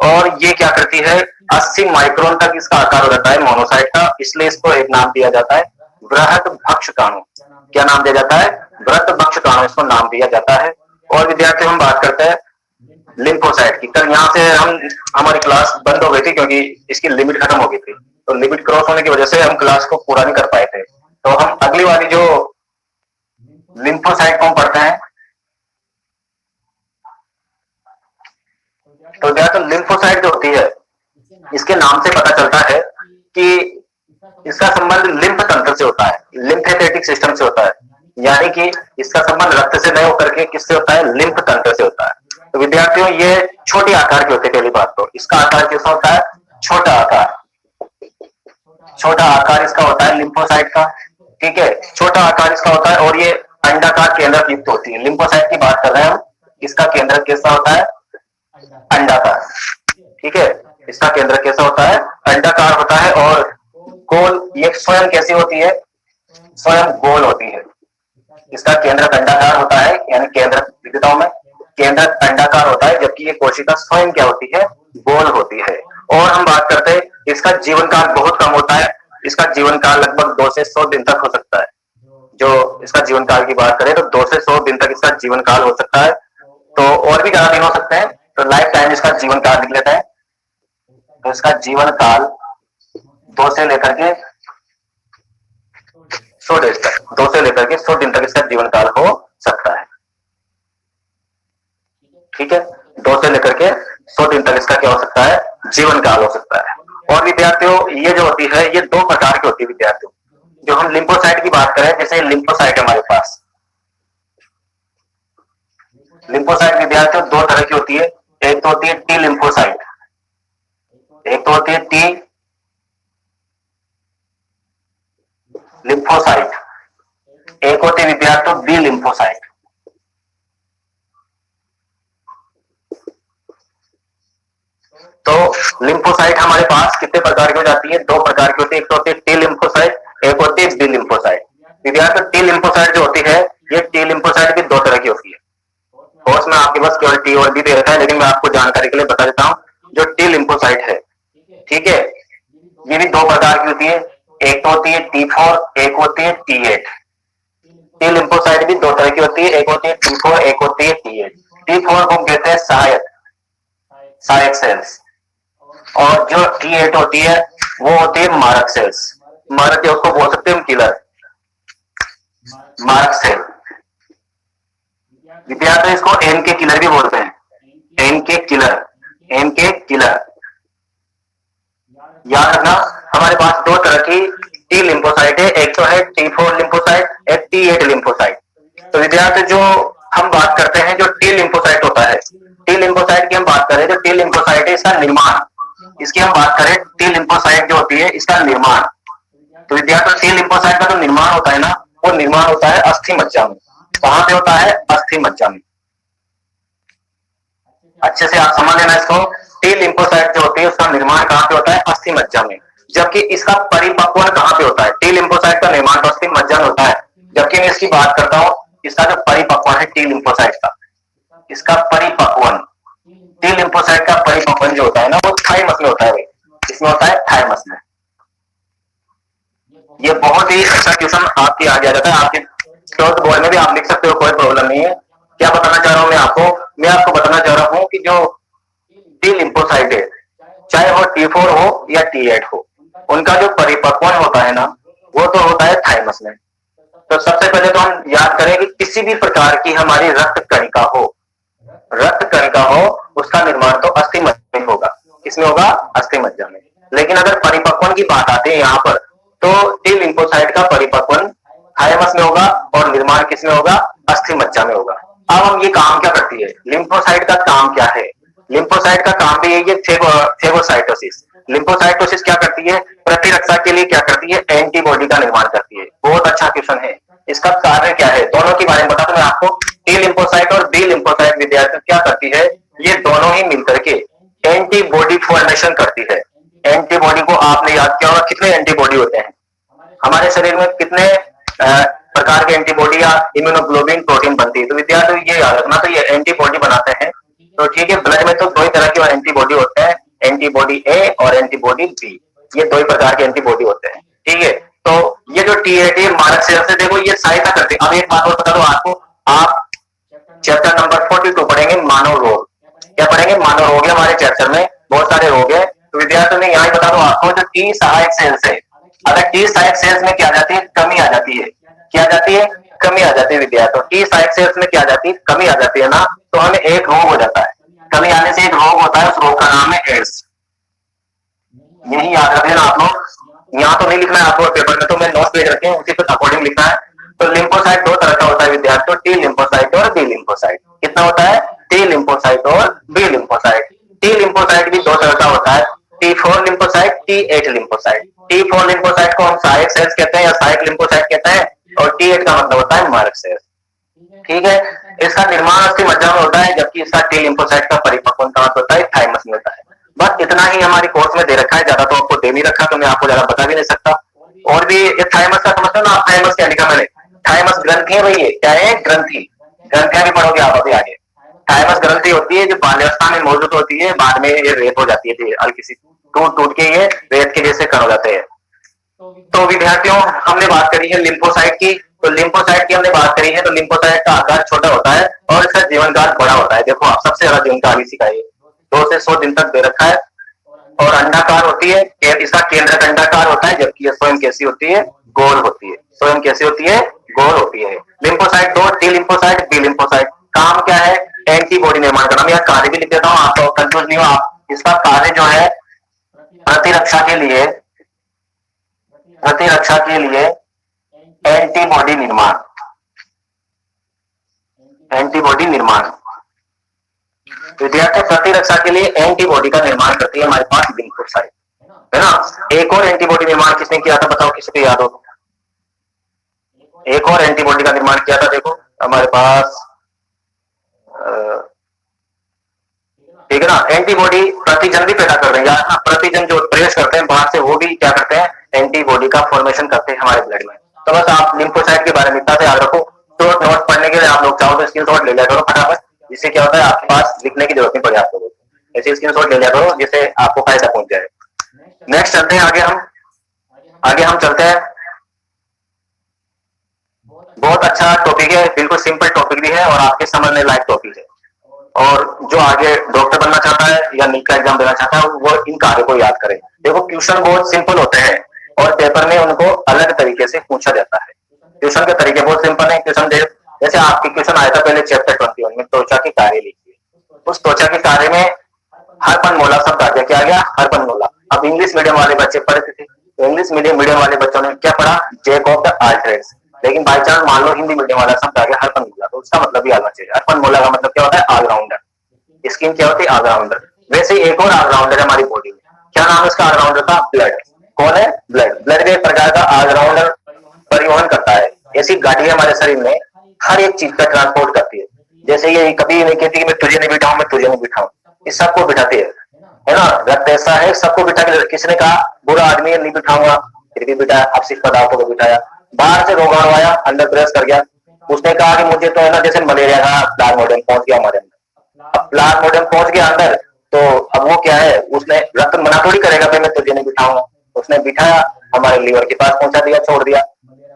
और ये क्या करती है, 80 माइक्रोन तक इसका आकार हो जाता है मोनोसाइट का, इसलिए इसको एक नाम दिया जाता है बृहद भक्षकाणु। क्या नाम दिया जाता है? बृहद भक्षकाणु इसको नाम दिया जाता है। और विद्यार्थी हम बात करते हैं लिम्फोसाइट की। कल यहाँ से हमारी क्लास बंद हो गई थी क्योंकि इसकी लिमिट खत्म हो गई थी, तो लिमिट क्रॉस होने की वजह से हम क्लास को पूरा नहीं कर पाए थे। तो हम अगली वाली जो लिम्फोसाइट को हम पढ़ते हैं, तो विद्यार्थी लिम्फोसाइट जो होती है, इसके नाम से पता चलता है कि इसका संबंध लिम्फ तंत्र से होता है, लिम्फेटिक सिस्टम से होता है, यानी कि इसका संबंध रक्त से नहीं होकर के किससे होता है? लिम्फ तंत्र से होता है। तो विद्यार्थियों ये छोटे आकार के होते हैं। पहली बात तो इसका आकार कैसा होता है? छोटा आकार, छोटा आकार इसका होता है लिम्फोसाइट का, ठीक है, छोटा आकार इसका होता है। और ये अंडाकार केंद्र युक्त होती है। लिम्फोसाइट की बात कर रहे हैं हम, इसका केंद्र कैसा होता है? अंडाकार, ठीक है, इसका केंद्र कैसा होता है? अंडाकार होता है। और गोल, ये स्वयं कैसी होती है? स्वयं गोल होती है। इसका केंद्र अंडाकार होता है, यानी केंद्र विविधताओं में केंद्र अंडाकार होता है, जबकि ये कोशिका स्वयं क्या होती है? गोल होती है। और हम बात करते हैं इसका जीवन काल बहुत कम होता है। इसका जीवन काल लगभग 2 से 100 दिन तक हो सकता है। जो इसका जीवन काल की बात करें तो 2 से 100 दिन तक इसका जीवन काल हो सकता है। तो और भी ज्यादा दिन हो सकते हैं, तो लाइफ टाइम इसका जीवन काल लिख लेते हैं। तो इसका जीवन काल 2 से लेकर के 100 डेज तक, 2 से लेकर के 100 दिन तक इसका जीवन काल हो सकता है, ठीक है। 2 से लेकर के 100 दिन तक इसका क्या हो सकता है? जीवन काल हो सकता है। और विद्यार्थियों ये जो होती है, ये 2 प्रकार की होती है विद्यार्थियों। जो हम लिम्फोसाइट की बात करें, जैसे लिम्फोसाइट हमारे पास, लिम्फोसाइट विद्यार्थियों 2 तरह की होती है। एक तो होती है टी लिम्फोसाइट, एक तो होती है टी लिम्फोसाइट, एक होती है विद्यार्थियों बी लिम्फोसाइट। तो लिम्फोसाइट हमारे पास कितने प्रकार की हो जाती है? 2 प्रकार की होती है। एक तो होती है टी लिम्फोसाइट, एक होती है बी लिम्फोसाइट। विद्यार्थियों टी लिम्फोसाइट जो होती है, ये टी लिम्फोसाइट भी 2 तरह की होती है। कोर्स में आपके पास केवल टी और बी दे रखा है, लेकिन मैं आपको जानकारी के लिए बता देता हूं। जो टी लिम्फोसाइट है, ठीक है, ये भी 2 प्रकार की होती है। एक तो होती है T4, एक होती है T8। टी लिम्फोसाइट भी 2 तरह की होती है, एक होती है T4, एक होती है T8। T4 को कहते हैं सहायक सेल्स, और जो T8 होती है वो होती है मारक सेल्स। मारक, उसको बोल सकते हैं हम किलर, मारक सेल। विद्यार्थी इसको एन के किलर भी बोलते हैं, एन के किलर, एन के किलर। याद रखना हमारे पास 2 तरह की टी लिम्फोसाइट है, एक तो है T4 लिम्फोसाइट, एक T8 लिम्फोसाइट। तो विद्यार्थी जो हम बात करते हैं, जो टी लिम्फोसाइट होता है, टी लिम्फोसाइट की हम बात करें, जो टी लिम्फोसाइट है इसका निर्माण, इसकी हम बात करें, टी लिम्फोसाइट जो होती है इसका निर्माण। तो विद्यार्थी टी लिम्फोसाइट का जो निर्माण होता है ना, वो निर्माण होता है अस्थि मज्जा में। कहां पे होता है? अस्थि मज्जा में। अच्छे से आप समझ लेना इसको। टी लिम्फोसाइट जो होती है उसका निर्माण कहां पे होता है? अस्थि मज्जा में। जबकि इसका परिपक्वन कहां पे होता है? टी लिम्फोसाइट का निर्माण तो अस्थि मज्जा में होता है, जबकि मैं इसकी बात करता हूं, इसका जो परिपक्वन है टी लिम्फोसाइट का, इसका परिपक्वन, टी लिम्फोसाइट का परिपक्वन जो होता है ना, वो थाइमस में होता है। भाई इसमें होता है थाइमस में। ये बहुत ही अच्छा क्वेश्चन आपकी आगे आ जाता है, आपके 12th बोर्ड में भी आप लिख सकते हो, कोई प्रॉब्लम नहीं है। क्या बताना चाह रहा हूं मैं आपको बताना चाह रहा हूं कि जो टी लिम्फोसाइट है, चाहे वो T4 हो या T8 हो, उनका जो परिपक्वन होता है ना, वो तो होता है थाइमस में। तो सबसे पहले तो हम याद करें कि किसी भी प्रकार की हमारी रक्त कणिका हो, उसका निर्माण तो अस्थि मज्जा में होगा। किसमें होगा? अस्थि मज्जा में। लेकिन अगर परिपक्वन की बात आती है यहाँ पर, तो टी लिम्फोसाइट का परिपक्वन थाइमस में होगा और निर्माण किसमें होगा? अस्थि मज्जा में होगा। अब हम ये काम क्या करती है? लिम्फोसाइट का काम क्या है? लिम्फोसाइट का काम भी यही है, फेगोसाइटोसिस। लिम्फोसाइटोसिस क्या करती है? प्रतिरक्षा के लिए क्या करती है? एंटीबॉडी का निर्माण करती है। बहुत अच्छा क्वेश्चन है। इसका कार्य क्या है? दोनों के बारे में बता दूं मैं आपको। टी लिम्फोसाइट और बी लिम्फोसाइट विद्यार्थी क्या करती है? ये दोनों ही मिलकर के एंटीबॉडी फॉर्मेशन करती है। एंटीबॉडी को आपने याद किया होगा, कितने एंटीबॉडी होते हैं हमारे शरीर में? कितने प्रकार के एंटीबॉडी या इम्यूनोग्लोबिन प्रोटीन बनती है? तो विद्यार्थी ये याद रखना, तो ये एंटीबॉडी बनाते हैं तो ठीक है, ब्लड में तो दो ही तरह के एंटीबॉडी होते हैं, एंटीबॉडी ए और एंटीबॉडी बी, ये दो ही प्रकार के एंटीबॉडी होते हैं। ठीक है, तो ये जो टी मानक सेल से देखो ये सहायता करते हैं। अब एक बात और बता दो आपको, आप चैप्टर नंबर 42 पढ़ेंगे मानव रोग। क्या पढ़ेंगे? मानव रोग है हमारे चैप्टर में, बहुत सारे रोग है। तो विद्यार्थियों में यहाँ बता दो आपको, जो टी सहायक सेल्स है, अगर टी सहायक सेल्स में क्या आ जाती है? कमी आ जाती है। क्या आ जाती है? कमी आ जाती है विद्यार्थियों। टी सहायक सेल्स में क्या आ जाती है? कमी आ जाती है ना, तो हमें एक रोग हो जाता है। कमी आने से एक रोग होता है, उस रोग का नाम है एड्स। यही याद रखें ना आप लोग। यहाँ तो नहीं लिखना है आपको पेपर में, तो मैं नोट पेज रखे हैं उसी पे अकॉर्डिंग लिखना है। तो लिम्फोसाइट दो तरह का होता है विद्यार्थियों, टी लिम्फोसाइट और बी लिम्फोसाइट। कितना होता है? टी लिम्फोसाइट और बी लिम्फोसाइट। टी लिम्फोसाइट भी दो तरह का होता है, T4 lymphocyte, T8 lymphocyte. T4 lymphocyte को हम सहायक सेल्स कहते हैं या सहायक लिम्फोसाइट कहते हैं, और T8 का मतलब होता है मारक सेल्स। ठीक है, इसका निर्माण अस्थि मज्जा में होता है, जबकि इसका टी लिम्फोसाइट का परिपक्व अंत होता है थाइमस में होता है। बस इतना ही हमारी कोर्स में दे रखा है, ज्यादा तो आपको दे नहीं रखा, तो मैं आपको ज्यादा बता भी नहीं सकता। और भी ये थाइमस का समझते हो ना आप? थाइमस क्या लिखा मैंने? थाइमस ग्रंथि है भाई, ये क्या है? ग्रंथि। ग्रंथियां भी पढ़ोगे आप अभी आगे। थाइमस ग्रंथि होती है जो बाल्यावस्था में मौजूद होती है, बाद में ये रेत हो जाती है, हल्की सी टूट टूट के ये रेत के जैसे कण हो जाते हैं। तो विद्यार्थियों हमने बात करी है लिम्फोसाइट की, तो लिम्फोसाइट की हमने बात करी है। तो लिम्फोसाइट का आकार छोटा होता है और इसका जीवन काल बड़ा होता है। देखो आप, सबसे ज्यादा जीवन काल इसी का है, 2 से 100 दिन तक दे रखा है। और अंडाकार होती है, इसका केंद्रक अंडाकार होता है, जबकि ये स्वयं कैसी होती है? गोल होती है। स्वयं कैसी होती है? गोल होती है। लिम्फोसाइट दो, टी लिम्फोसाइट, बी लिम्फोसाइट। काम क्या है? एंटीबॉडी निर्माण करना। मैं कार्य भी लिख देता हूँ, आप लोग कंफ्यूज नहीं हो। आप इसका कार्य जो है प्रतिरक्षा के लिए, प्रतिरक्षा के लिए एंटीबॉडी निर्माण, एंटीबॉडी निर्माण। विद्यार्थी प्रतिरक्षा के लिए एंटीबॉडी का निर्माण करती है हमारे पास लिम्फोसाइट, है ना। एक और एंटीबॉडी निर्माण किसने किया था बताओ, किसी को याद हो? एक और एंटीबॉडी का निर्माण किया था, देखो हमारे पास, ठीक है ना। एंटीबॉडी प्रतिजन भी पैदा कर रहे हैं, प्रतिजन जो ट्रेस करते हैं बाहर से, वो भी क्या करते हैं? एंटीबॉडी का फॉर्मेशन करते हैं हमारे ब्लड में। तो बस आप लिम्फोसाइट के बारे में इतना से याद रखो। तो नोट पढ़ने के लिए आप लोग चाहो तो स्क्रीनशॉट ले लिया करो फटाफट, जिससे क्या होता है आपके पास लिखने की जरूरत नहीं पड़े आपको। ऐसे स्क्रीनशॉट ले लिया करो जिससे आपको फायदा पहुंच जाए। नेक्स्ट चलते हैं आगे हम चलते हैं। बहुत अच्छा टॉपिक है, बिल्कुल सिंपल टॉपिक भी है और आपके समझने लायक टॉपिक है। और जो आगे डॉक्टर बनना चाहता है या नीट का एग्जाम देना चाहता है, वो इन कार्यों को याद करे। देखो क्वेश्चन बहुत सिंपल होते हैं और पेपर में उनको अलग तरीके से पूछा जाता है। क्वेश्चन के तरीके बहुत सिंपल है। क्वेश्चन जैसे आपके क्वेश्चन आया था पहले चैप्टर 21 में, त्वचा के कार्य लिखिए। उस त्वचा के कार्य में हरपन मोला शब्द आ गया। क्या आ गया? हरपन मोला। अब इंग्लिश मीडियम वाले बच्चे पढ़ते थे, तो इंग्लिश मीडियम वाले बच्चों ने क्या पढ़ा? Jack of the all trades. लेकिन बाई चांस मान लो हिंदी मीडियम वाला शब्द आ गया हरपन मोला, तो उसका मतलब भी आना चाहिए। हरपन मोला का मतलब क्या होता है? ऑलराउंडर। स्किन क्या होती है? ऑलराउंडर। वैसे एक और ऑलराउंडर है हमारी बॉडी में, क्या नाम है उसका ऑलराउंडर का? ब्लड। कौन है? ब्लड। ब्लड एक प्रकार का ऑलराउंडर परिवहन करता है। ऐसी गाड़ी हमारे शरीर में हर एक चीज का ट्रांसपोर्ट करती है। जैसे ये कभी नहीं कहती कि मैं तुझे नहीं बिठाऊं, मैं तुझे नहीं बिठाऊं, इस सबको बिठाती है ना। रक्त ऐसा है सबको बिठा के, किसने कहा बुरा आदमी नहीं बिठाऊंगा, फिर भी बिठाया। अपशिष्ट पदार्थों को बिठाया। बाहर से रोग आया, अंदर प्रवेश कर गया, उसने कहा कि मुझे तो है ना जैसे मलेरिया का प्लाज्मोडियम पहुंच गया हमारे अंदर। अब प्लाज्मोडियम पहुंच गया अंदर, तो अब वो क्या है, उसने रक्त मना थोड़ी करेगा भाई मैं तुझे नहीं बिठाऊंगा, उसने बिठाया, हमारे लीवर के पास पहुंचा दिया, छोड़ दिया।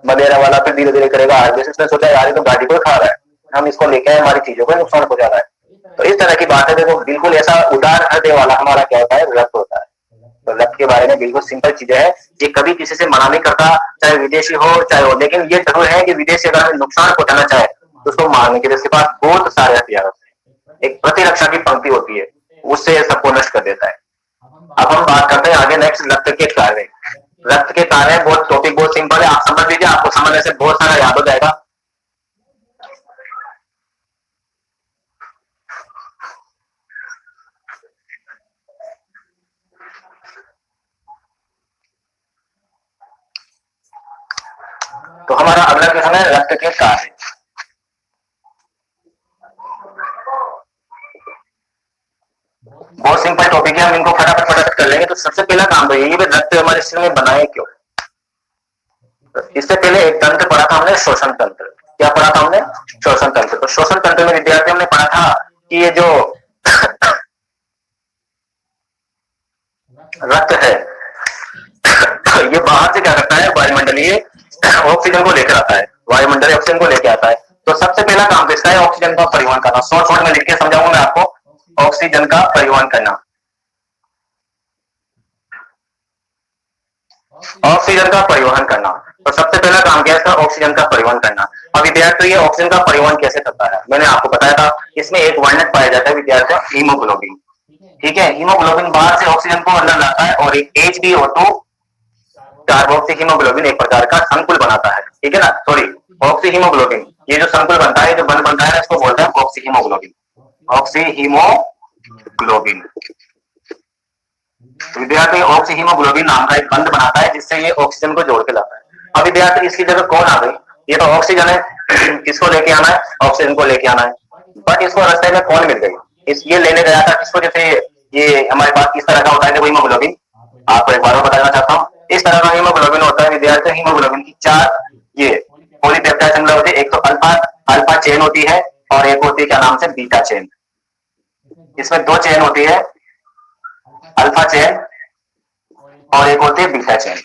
मलेरिया वाला फिर धीरे धीरे करेगा। उसने सोचा यार ये तो गाड़ी को खा रहा है, हम इसको लेके आए, हमारी चीजों को नुकसान पहुंचा रहा है। तो इस तरह की बात है। देखो बिल्कुल ऐसा उदार हृदय वाला हमारा क्या होता है? रक्त होता है। तो रक्त के बारे में बिल्कुल सिंपल चीजें है, ये कभी किसी से मना नहीं करता, चाहे विदेशी हो चाहे हो। लेकिन ये जरूर है कि विदेशी अगर हमें नुकसान पहुंचाना चाहे तो उसको मारने के लिए उसके पास बहुत सारे हथियार होते हैं। एक प्रतिरक्षा की पंक्ति होती है, उससे सबको नष्ट कर देता है। अब हम बात करते हैं आगे नेक्स्ट रक्त के कार्य। रक्त के कार्य बहुत टॉपिक बहुत सिंपल है, आप समझ लीजिए, आपको समझने से बहुत सारा याद हो जाएगा। तो हमारा अगला क्वेश्चन है रक्त के कार्य। बहुत सिंपल टॉपिक है, हम इनको फटाफट कर लेंगे। तो सबसे पहला काम तो यही है रक्त हमारे शरीर में बनाए क्यों। इससे पहले एक तंत्र पढ़ा था हमने, श्वसन तंत्र। क्या पढ़ा था हमने? श्वसन तंत्र। तो श्वसन तंत्र में विद्यार्थी हमने पढ़ा था कि ये जो रक्त है ये बाहर से क्या करता है, वायुमंडलीय ऑक्सीजन को लेकर आता है, वायुमंडलीय ऑक्सीजन को लेकर आता है। तो सबसे पहला काम किसका है, ऑक्सीजन का परिवहन करना। शॉर्ट शॉर्ट में लिख के समझाऊंगा मैं आपको, ऑक्सीजन का परिवहन करना, ऑक्सीजन का परिवहन करना। तो सबसे पहला काम क्या है इसका, ऑक्सीजन का परिवहन करना। अब विद्यार्थी ये ऑक्सीजन का परिवहन कैसे करता है, मैंने आपको बताया था, इसमें एक वर्णक पाया जाता है विद्यार्थी, हीमोग्लोबिन। ठीक है, हीमोग्लोबिन बाहर से ऑक्सीजन को अंदर लाता है और एक HbO2 कार्बोक्सी हीमोग्लोबिन एक प्रकार का संकुल बनाता है। ठीक है ना, सॉरी ऑक्सी हीमोग्लोबिन, ये जो संकुल बनता है, जो बंध बनता है, इसको बोलते हैं ऑक्सी हीमोग्लोबिन, ऑक्सी हीमोग्लोबिन। विद्यार्थी ऑक्सी हीमोग्लोबिन नाम का एक बंध बनाता है जिससे ये ऑक्सीजन को जोड़ के लाता है। अब विद्यार्थी इसकी जगह कौन आ गई, ये तो ऑक्सीजन है, किसको लेके आना है, ऑक्सीजन को लेके आना है, बट इसको रास्ते में कौन मिल गई, इस ये लेने गया था किसको, जैसे ये हमारे पास किस तरह का होता है हीमोग्लोबिन, आपको एक बार बताना चाहता हूँ। इस तरह का हीमोग्लोबिन होता है विद्यार्थी, हीमोग्लोबिन की 4 ये पॉलीपेप्टाइड श्रृंखला होती है, एक तो अल्फा चेन होती है और एक होती है क्या नाम से, बीटा चेन। इसमें 2 चेन होती है, अल्फा चेन और एक होती है बीटा चेन।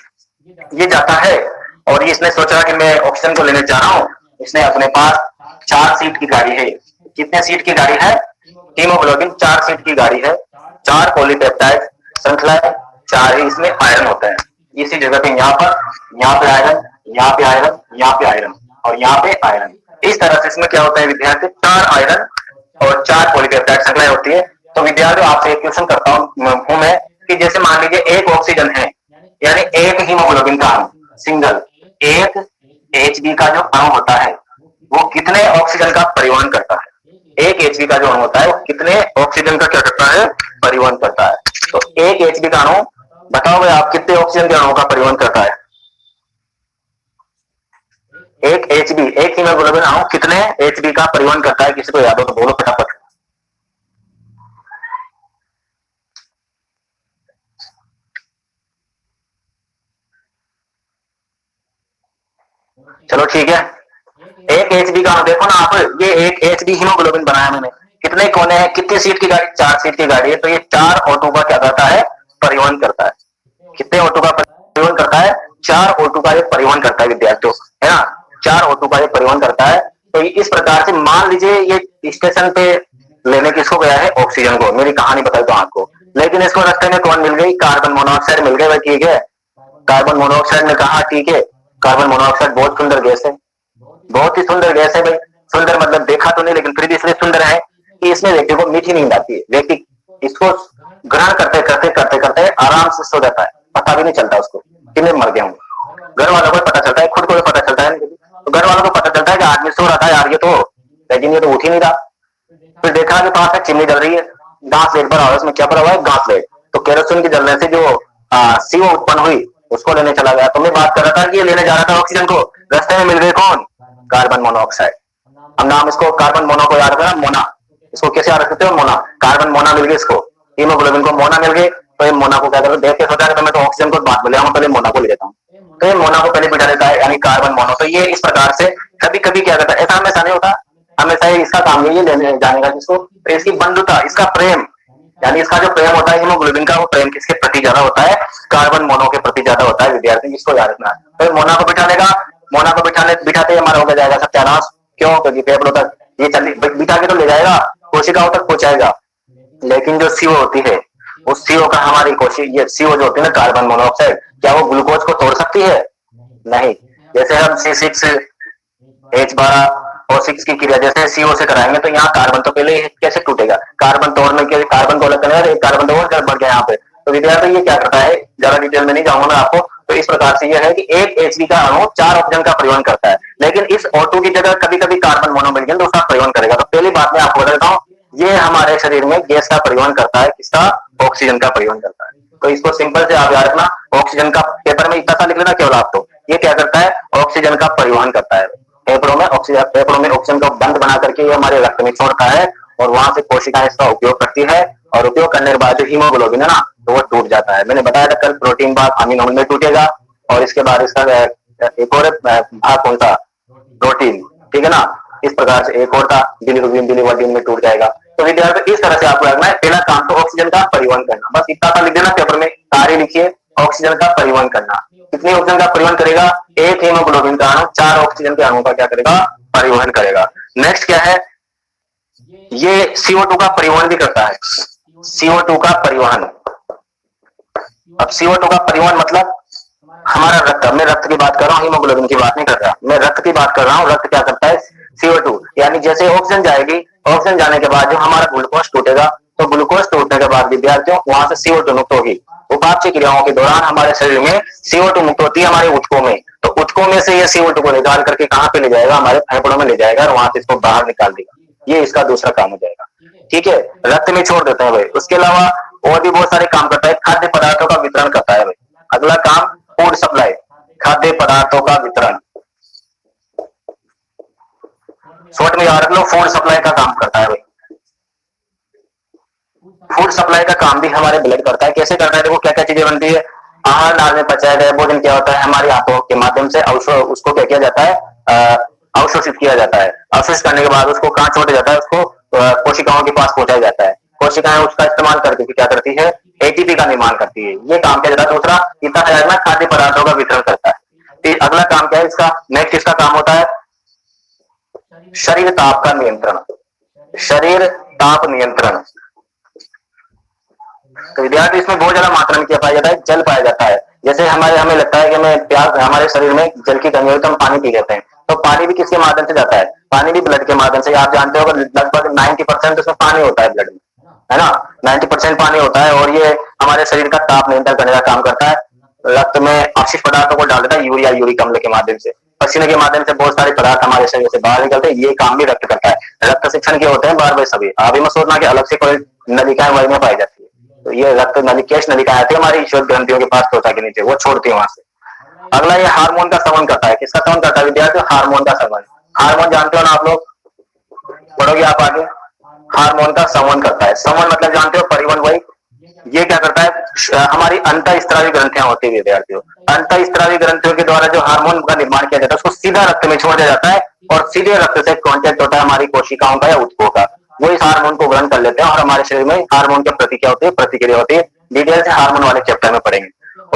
ये जाता है और ये इसने सोचा कि मैं ऑक्सीजन को लेने जा रहा हूँ, इसने अपने पास 4 सीट की गाड़ी है। कितने सीट की गाड़ी है, हीमोग्लोबिन 4 सीट की गाड़ी है, 4 पॉलीपेप्टाइड श्रृंखला है, 4 ही इसमें आयरन होते हैं। इसी जगह पे यहाँ पे आयरन, यहाँ पे आयरन, यहाँ पे आयरन और यहाँ पे आयरन। इस तरह से इसमें क्या होता है विद्यार्थी, 4 आयरन और 4 पॉलीपेप्टाइड श्रृंखलाएं होती है। तो विद्यार्थी आपसे एक क्वेश्चन करता हूँ मैं कि जैसे मान लीजिए एक ऑक्सीजन है, यानी एक हीमोग्लोबिन का अणु सिंगल, एक Hb का जो अणु होता है वो कितने ऑक्सीजन का परिवहन करता है, एक Hb का जो अणु होता है वो कितने ऑक्सीजन का क्या करता है, परिवहन करता है। तो एक Hb का अणु बताओगे आप कितने ऑक्सीजन के अणुओं का परिवहन करता है, एक Hb, एक हीमोग्लोबिन अणु कितने Hb का परिवहन करता है, किसी को याद हो तो बोलो फटाफट। चलो ठीक है, एक Hb का देखो ना आप, ये एक Hb हीमोग्लोबिन बनाया मैंने, कितने कोने हैं, कितनी सीट की गाड़ी, 4 सीट की गाड़ी है, तो ये 4 O2 का क्या करता है, परिवहन करता है। कितने O2 का परिवहन करता है, 4 O2 का ये परिवहन करता है विद्यार्थियों, है ना, 4 O2 का ये परिवहन करता है। तो इस प्रकार से मान लीजिए ये स्टेशन पे लेने किसको गया है, ऑक्सीजन को, मेरी कहानी बताई तो आपको, लेकिन इसको रास्ते में कौन मिल गई, कार्बन मोनोऑक्साइड मिल गई। भाई ठीक है, कार्बन मोनोऑक्साइड ने कहा ठीक है, कार्बन मोनोऑक्साइड बहुत सुंदर गैस है, बहुत ही सुंदर गैस है भाई, सुंदर मतलब देखा तो नहीं लेकिन फिर भी इसलिए सुंदर है कि इसमें व्यक्ति को मीठी नींद आती है, व्यक्ति इसको ग्रहण करते करते करते करते आराम से सो जाता है, पता भी नहीं चलता उसको कि मैं मर गया हूँ। घर वालों को पता चलता है, खुद को पता चलता है, तो घर वालों को पता चलता है कि आदमी सो रहा था यार ये तो, लेकिन ये तो उठ ही नहीं रहा। फिर देखा कि पास में चिमनी जल रही है, घास लेट भरा हुआ है, उसमें क्या भरा हुआ है, घास लेट। तो केरोसिन के जलने से जो CO उत्पन्न हुई उसको लेने चला गया। तो मैं बात कर रहा था कि ये लेने जा रहा था ऑक्सीजन को, रास्ते में मिल गए कौन, कार्बन मोनोऑक्साइड। अब नाम इसको कार्बन मोनो को याद करा, मोना, इसको कैसे याद रखते हो, मोना, कार्बन मोना मिल गए इसको, हीमोग्लोबिन को मोना मिल गए। तो ये मोना को क्या करते, देख के सोचा कि मैं तो ऑक्सीजन को बात बोले पहले मोना को ले लेता हूँ, तो ये मोना को पहले बिठा देता है, यानी कार्बन मोनो। तो ये इस प्रकार से कभी कभी क्या करता है, ऐसा हमेशा नहीं होता, हमेशा इसका काम यही लेने जाने का जिसको, इसकी बंधुता, इसका प्रेम, यानी इसका जो प्रेम होता है हीमोग्लोबिन का, वो प्रेम किसके प्रति ज्यादा होता है, कार्बन मोनो के प्रति ज्यादा होता है विद्यार्थी, इसको याद रखना है। तो मोना को बिठा लेगा, मोना को बिठाते हमारा हो जाएगा सत्यानाश। क्यों, क्योंकि फेफड़ों तक ये चल बिठा के तो ले जाएगा, कोशिकाओं तक पहुंचाएगा, लेकिन जो CO होती है उस CO का हमारी ये CO जो होती है ना, कार्बन मोनोऑक्साइड, क्या वो ग्लूकोज को तोड़ सकती है, नहीं। जैसे हम C6H12O6 की क्रिया जैसे CO से कराएंगे तो यहाँ कार्बन तो पहले कैसे टूटेगा, कार्बन तोड़ने के लिए कार्बन को अलग करने, कार्बन तो और बढ़ गया यहाँ पे। तो विद्यार्थी ये क्या करता है, ज्यादा डिटेल में नहीं जाऊंगा मैं आपको। तो इस प्रकार से यह है कि एक Hb का अणु 4 ऑक्सीजन का परिवहन करता है, लेकिन इस O2 की जगह कभी कभी कार्बन मोनो मिल गया तो उसका परिवहन करेगा। तो पहली बात मैं आपको बता देता हूँ, ये हमारे शरीर में गैस का परिवहन करता है, किसका, ऑक्सीजन का परिवहन करता है। तो इसको सिंपल से आप याद रखना, ऑक्सीजन का पेपर में इतना सा लिख लेना केवल आप, तो ये क्या करता है, ऑक्सीजन का परिवहन करता है, फेफड़ों में ऑक्सीजन का बंद बना करके ये हमारे रक्त में छोड़ता है और वहां से कोशिकाएं इसका उपयोग करती है, और उपयोग करने के बाद जो हीमोग्लोबिन है ना, तो वो टूट जाता है। मैंने बताया था कल, प्रोटीन भाग अमीनो एसिड में टूटेगा और इसके बाद इसका एक और भाग कौन सा, प्रोटीन, ठीक है ना। इस प्रकार से एक और था बिलीरुबिन, बिलीवर्डिन में टूट जाएगा। तो विद्यार्थी इस तरह से आपको रखना है, पहला काम तो ऑक्सीजन का परिवहन करना, बस इतना सा लिख देना पेपर में, कार्य लिखिए ऑक्सीजन का परिवहन करना। कितने ऑक्सीजन का परिवहन करेगा? एक हीमोग्लोबिन का अणु 4 ऑक्सीजन के अणुओं का क्या करेगा? परिवहन करेगा। नेक्स्ट क्या है? ये CO2 का परिवहन भी करता है, CO2 का परिवहन। अब CO2 का परिवहन मतलब हमारा रक्त, मैं रक्त की बात कर रहा हूँ, हीमोग्लोबिन की बात नहीं कर रहा, मैं रक्त की बात कर रहा हूँ। रक्त क्या करता है? CO2, यानी जैसे ऑक्सीजन जाएगी, ऑक्सीजन जाने के बाद जो हमारा ग्लूकोज टूटेगा, तो ग्लूकोज टूटने के बाद विद्यार्थियों वहां से CO2 मुक्त होगी। उपापचय क्रियाओं के दौरान हमारे शरीर में CO2 मुक्त होती है हमारे ऊतकों में, तो ऊतकों में से ये CO2 को निकाल करके कहाँ पे ले जाएगा? हमारे फेफड़ों में ले जाएगा और वहां से इसको बाहर निकाल देगा। ये इसका दूसरा काम हो जाएगा। ठीक है, रक्त में छोड़ देते हैं भाई। उसके अलावा और भी बहुत सारे काम करता है, खाद्य पदार्थों का वितरण करता है भाई। अगला काम फूड सप्लाई, खाद्य पदार्थों का वितरण। शॉर्ट में याद रख लो, फूड सप्लाई का काम करता है भाई। फूड सप्लाई का काम भी हमारे ब्लड करता है। कैसे करता है? देखो क्या क्या चीजें बनती है। आहार नाल में पचाया गया भोजन क्या होता है? हमारी आंतों के माध्यम से उसको क्या किया जाता है? अवशोषित किया जाता है। अवशोषित करने के बाद उसको कहाँ छोड़ा जाता है? उसको कोशिकाओं के पास पहुंचाया जाता है। कोशिकाएं उसका इस्तेमाल करके क्या करती है? ATP का निर्माण करती है। ये काम किया जाता है। दूसरा इतना खाद्य पदार्थों का वितरण करता है। अगला काम क्या है इसका? नेक्स्ट इसका काम होता है शरीर ताप का नियंत्रण। शरीर ताप नियंत्रण। तो विद्यार्थी इसमें बहुत ज्यादा मात्रा में क्या पाया जाता है? जल पाया जाता है। जैसे हमें लगता है कि हमें प्यास, हमारे शरीर में जल की कमी हो तो हम पानी पी लेते हैं, तो पानी भी किसके माध्यम से जाता है? पानी भी ब्लड के माध्यम से। आप जानते हो लगभग 90% उसमें पानी होता है ब्लड में, है ना? 90% पानी होता है और ये हमारे शरीर का ताप नियंत्रण करने का काम करता है। रक्त में अपशिष्ट पदार्थों को डाल देता है, यूरिया यूरिक अम्ल के माध्यम से। पसीने के माध्यम से बहुत सारे पदार्थ हमारे शरीर से बाहर निकलते हैं। ये काम भी रक्त करता है। रक्त शिक्षण के होते हैं बार बार सभी। अभी मत सोचना कि अलग से कोई नलिकाएं वही में पाई जाती है। तो ये रक्त नलिकेश नलिकाएं आती है हमारी श्वेत ग्रंथियों के पास त्वचा के नीचे, वो छोड़ती है वहां से। अगला ये हार्मोन का सेवन करता है। किसका सेवन करता है विद्यार्थियों? हार्मोन का सेवन। हार्मोन जानते हो ना आप लोग, पढ़ोगे आप आगे। हार्मोन का संवहन करता है। संवहन मतलब जानते हो? परिवहन। वही ये क्या करता है? हमारी अंतःस्त्रावी ग्रंथियां होती है विद्यार्थियों। अंतःस्त्रावी ग्रंथियों के द्वारा जो हार्मोन का निर्माण किया जाता है उसको सीधा रक्त में छोड़ दिया जाता है और सीधे रक्त से कांटेक्ट होता है हमारी कोशिकाओं का या ऊतकों का। वो इस हार्मोन को ग्रहण कर लेते हैं और हमारे शरीर में हार्मोन की प्रतिक्रिया होती है, प्रतिक्रिया होती है। डिटेल से हार्मोन वाले चैप्टर में पढ़ेंगे।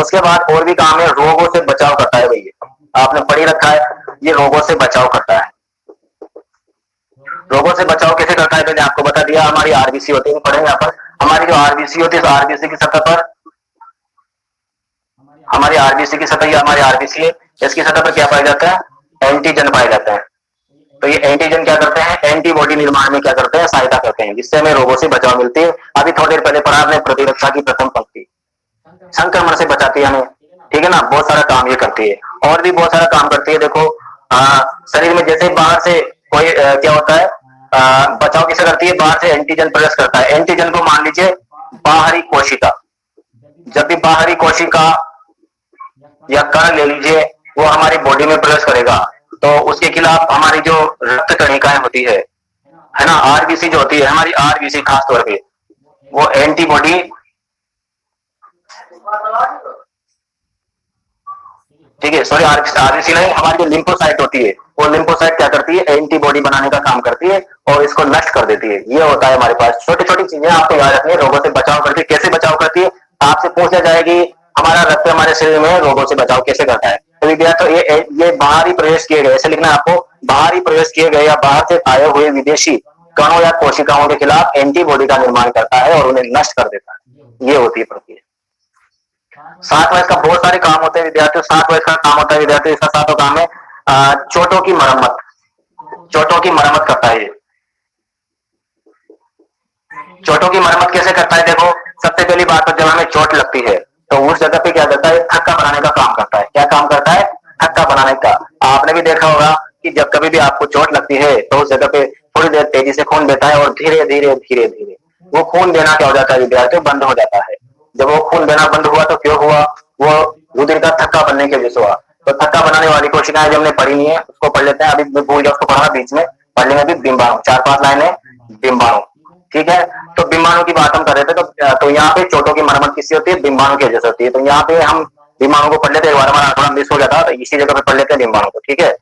उसके बाद और भी काम है, रोगों से बचाव करता है भैया। आपने पढ़ ही रखा है, ये रोगों से बचाव करता है। रोगों से बचाव कैसे करता है मैंने आपको बता दिया। हमारी आरबीसी होती है, पढ़ेंगे यहाँ पर। हमारी जो आरबीसी होती है, आरबीसी की सतह पर, हमारी आरबीसी की सतह, हमारी आरबीसी है, इसकी सतह पर क्या पाया जाता है? एंटीजन पाए जाते हैं। तो ये एंटीजन क्या करते हैं? एंटीबॉडी निर्माण में क्या करते हैं? सहायता करते हैं, जिससे हमें रोगों से बचाव मिलती है। अभी थोड़ी देर पहले पढ़ा आपने प्रतिरक्षा की प्रथम पंक्ति, संक्रमण से बचाती है हमें। ठीक है ना? बहुत सारा काम ये करती है और भी बहुत सारा काम करती है। देखो शरीर में जैसे बाहर से कोई क्या होता है? बचाव किसे करती है? बाहर से एंटीजन प्रवेश करता है। एंटीजन को मान लीजिए बाहरी कोशिका, जब भी बाहरी कोशिका या कण ले लीजिए वो हमारी बॉडी में प्रवेश करेगा, तो उसके खिलाफ हमारी जो रक्त कणिकाएं होती है ना, आरबीसी जो होती है हमारी, आरबीसी खास तौर पे वो एंटीबॉडी, ठीक है, सॉरी आरबीसी नहीं, हमारी जो लिम्फोसाइट होती है वो लिम्फोसाइट क्या करती है? एंटीबॉडी बनाने का काम करती है और इसको नष्ट कर देती है। ये होता है हमारे पास। छोटी छोटी चीजें आपको याद रखनी है। रोगों से बचाव करती है। कैसे बचाव करती है? आपसे पूछा जाएगी हमारा रक्त हमारे शरीर में रोगों से बचाव कैसे करता है, तो विद्यार्थी ये बाहरी प्रवेश किए गए, ऐसे लिखना है आपको, बाहरी प्रवेश किए गए या बाहर से आए हुए विदेशी कणों या कोशिकाओं के खिलाफ एंटीबॉडी का निर्माण करता है और उन्हें नष्ट कर देता है। ये होती है प्रक्रिया। 7 वर्ष का बहुत सारे काम होते हैं विद्यार्थियों। 7 वर्ष का काम होता है विद्यार्थी, इसका 7वां काम है चोटों की मरम्मत। चोटों की मरम्मत करता है ये। चोटों की मरम्मत कैसे करता है? देखो सबसे पहली बात तो जब हमें चोट लगती है तो उस जगह पे क्या करता है? थक्का बनाने का काम करता है। क्या काम करता है? थक्का बनाने का। आपने भी देखा होगा कि जब कभी भी आपको चोट लगती है तो उस जगह पे थोड़ी देर तेजी से खून देता है और धीरे धीरे धीरे धीरे वो खून देना क्या हो जाता है विद्यार्थियों? बंद हो जाता है। जब वो खून देना बंद हुआ तो क्यों हुआ? वो रुधिर का थक्का बनने की वजह से हुआ। तो थक्का बनाने वाली कोशिकाएं जो हमने पढ़ी नहीं है उसको पढ़ लेते हैं। अभी भूल गया उसको पढ़ा बीच में, पढ़ लेंगे अभी। बिंबाणु, 4-5 लाइनें बिंबाणु। ठीक है, तो बिंबाणु की बात हम कर रहे थे। तो यहाँ पे चोटों की मरम्मत किससे होती है? बिंबाणु की वजह से होती है। तो यहाँ पे हम बिंबाणु को पढ़ लेते हैं। एक बार हमारा थोड़ा मिस हो जाता है, तो इसी जगह पे पढ़ लेते हैं बिंबाणु को। ठीक है,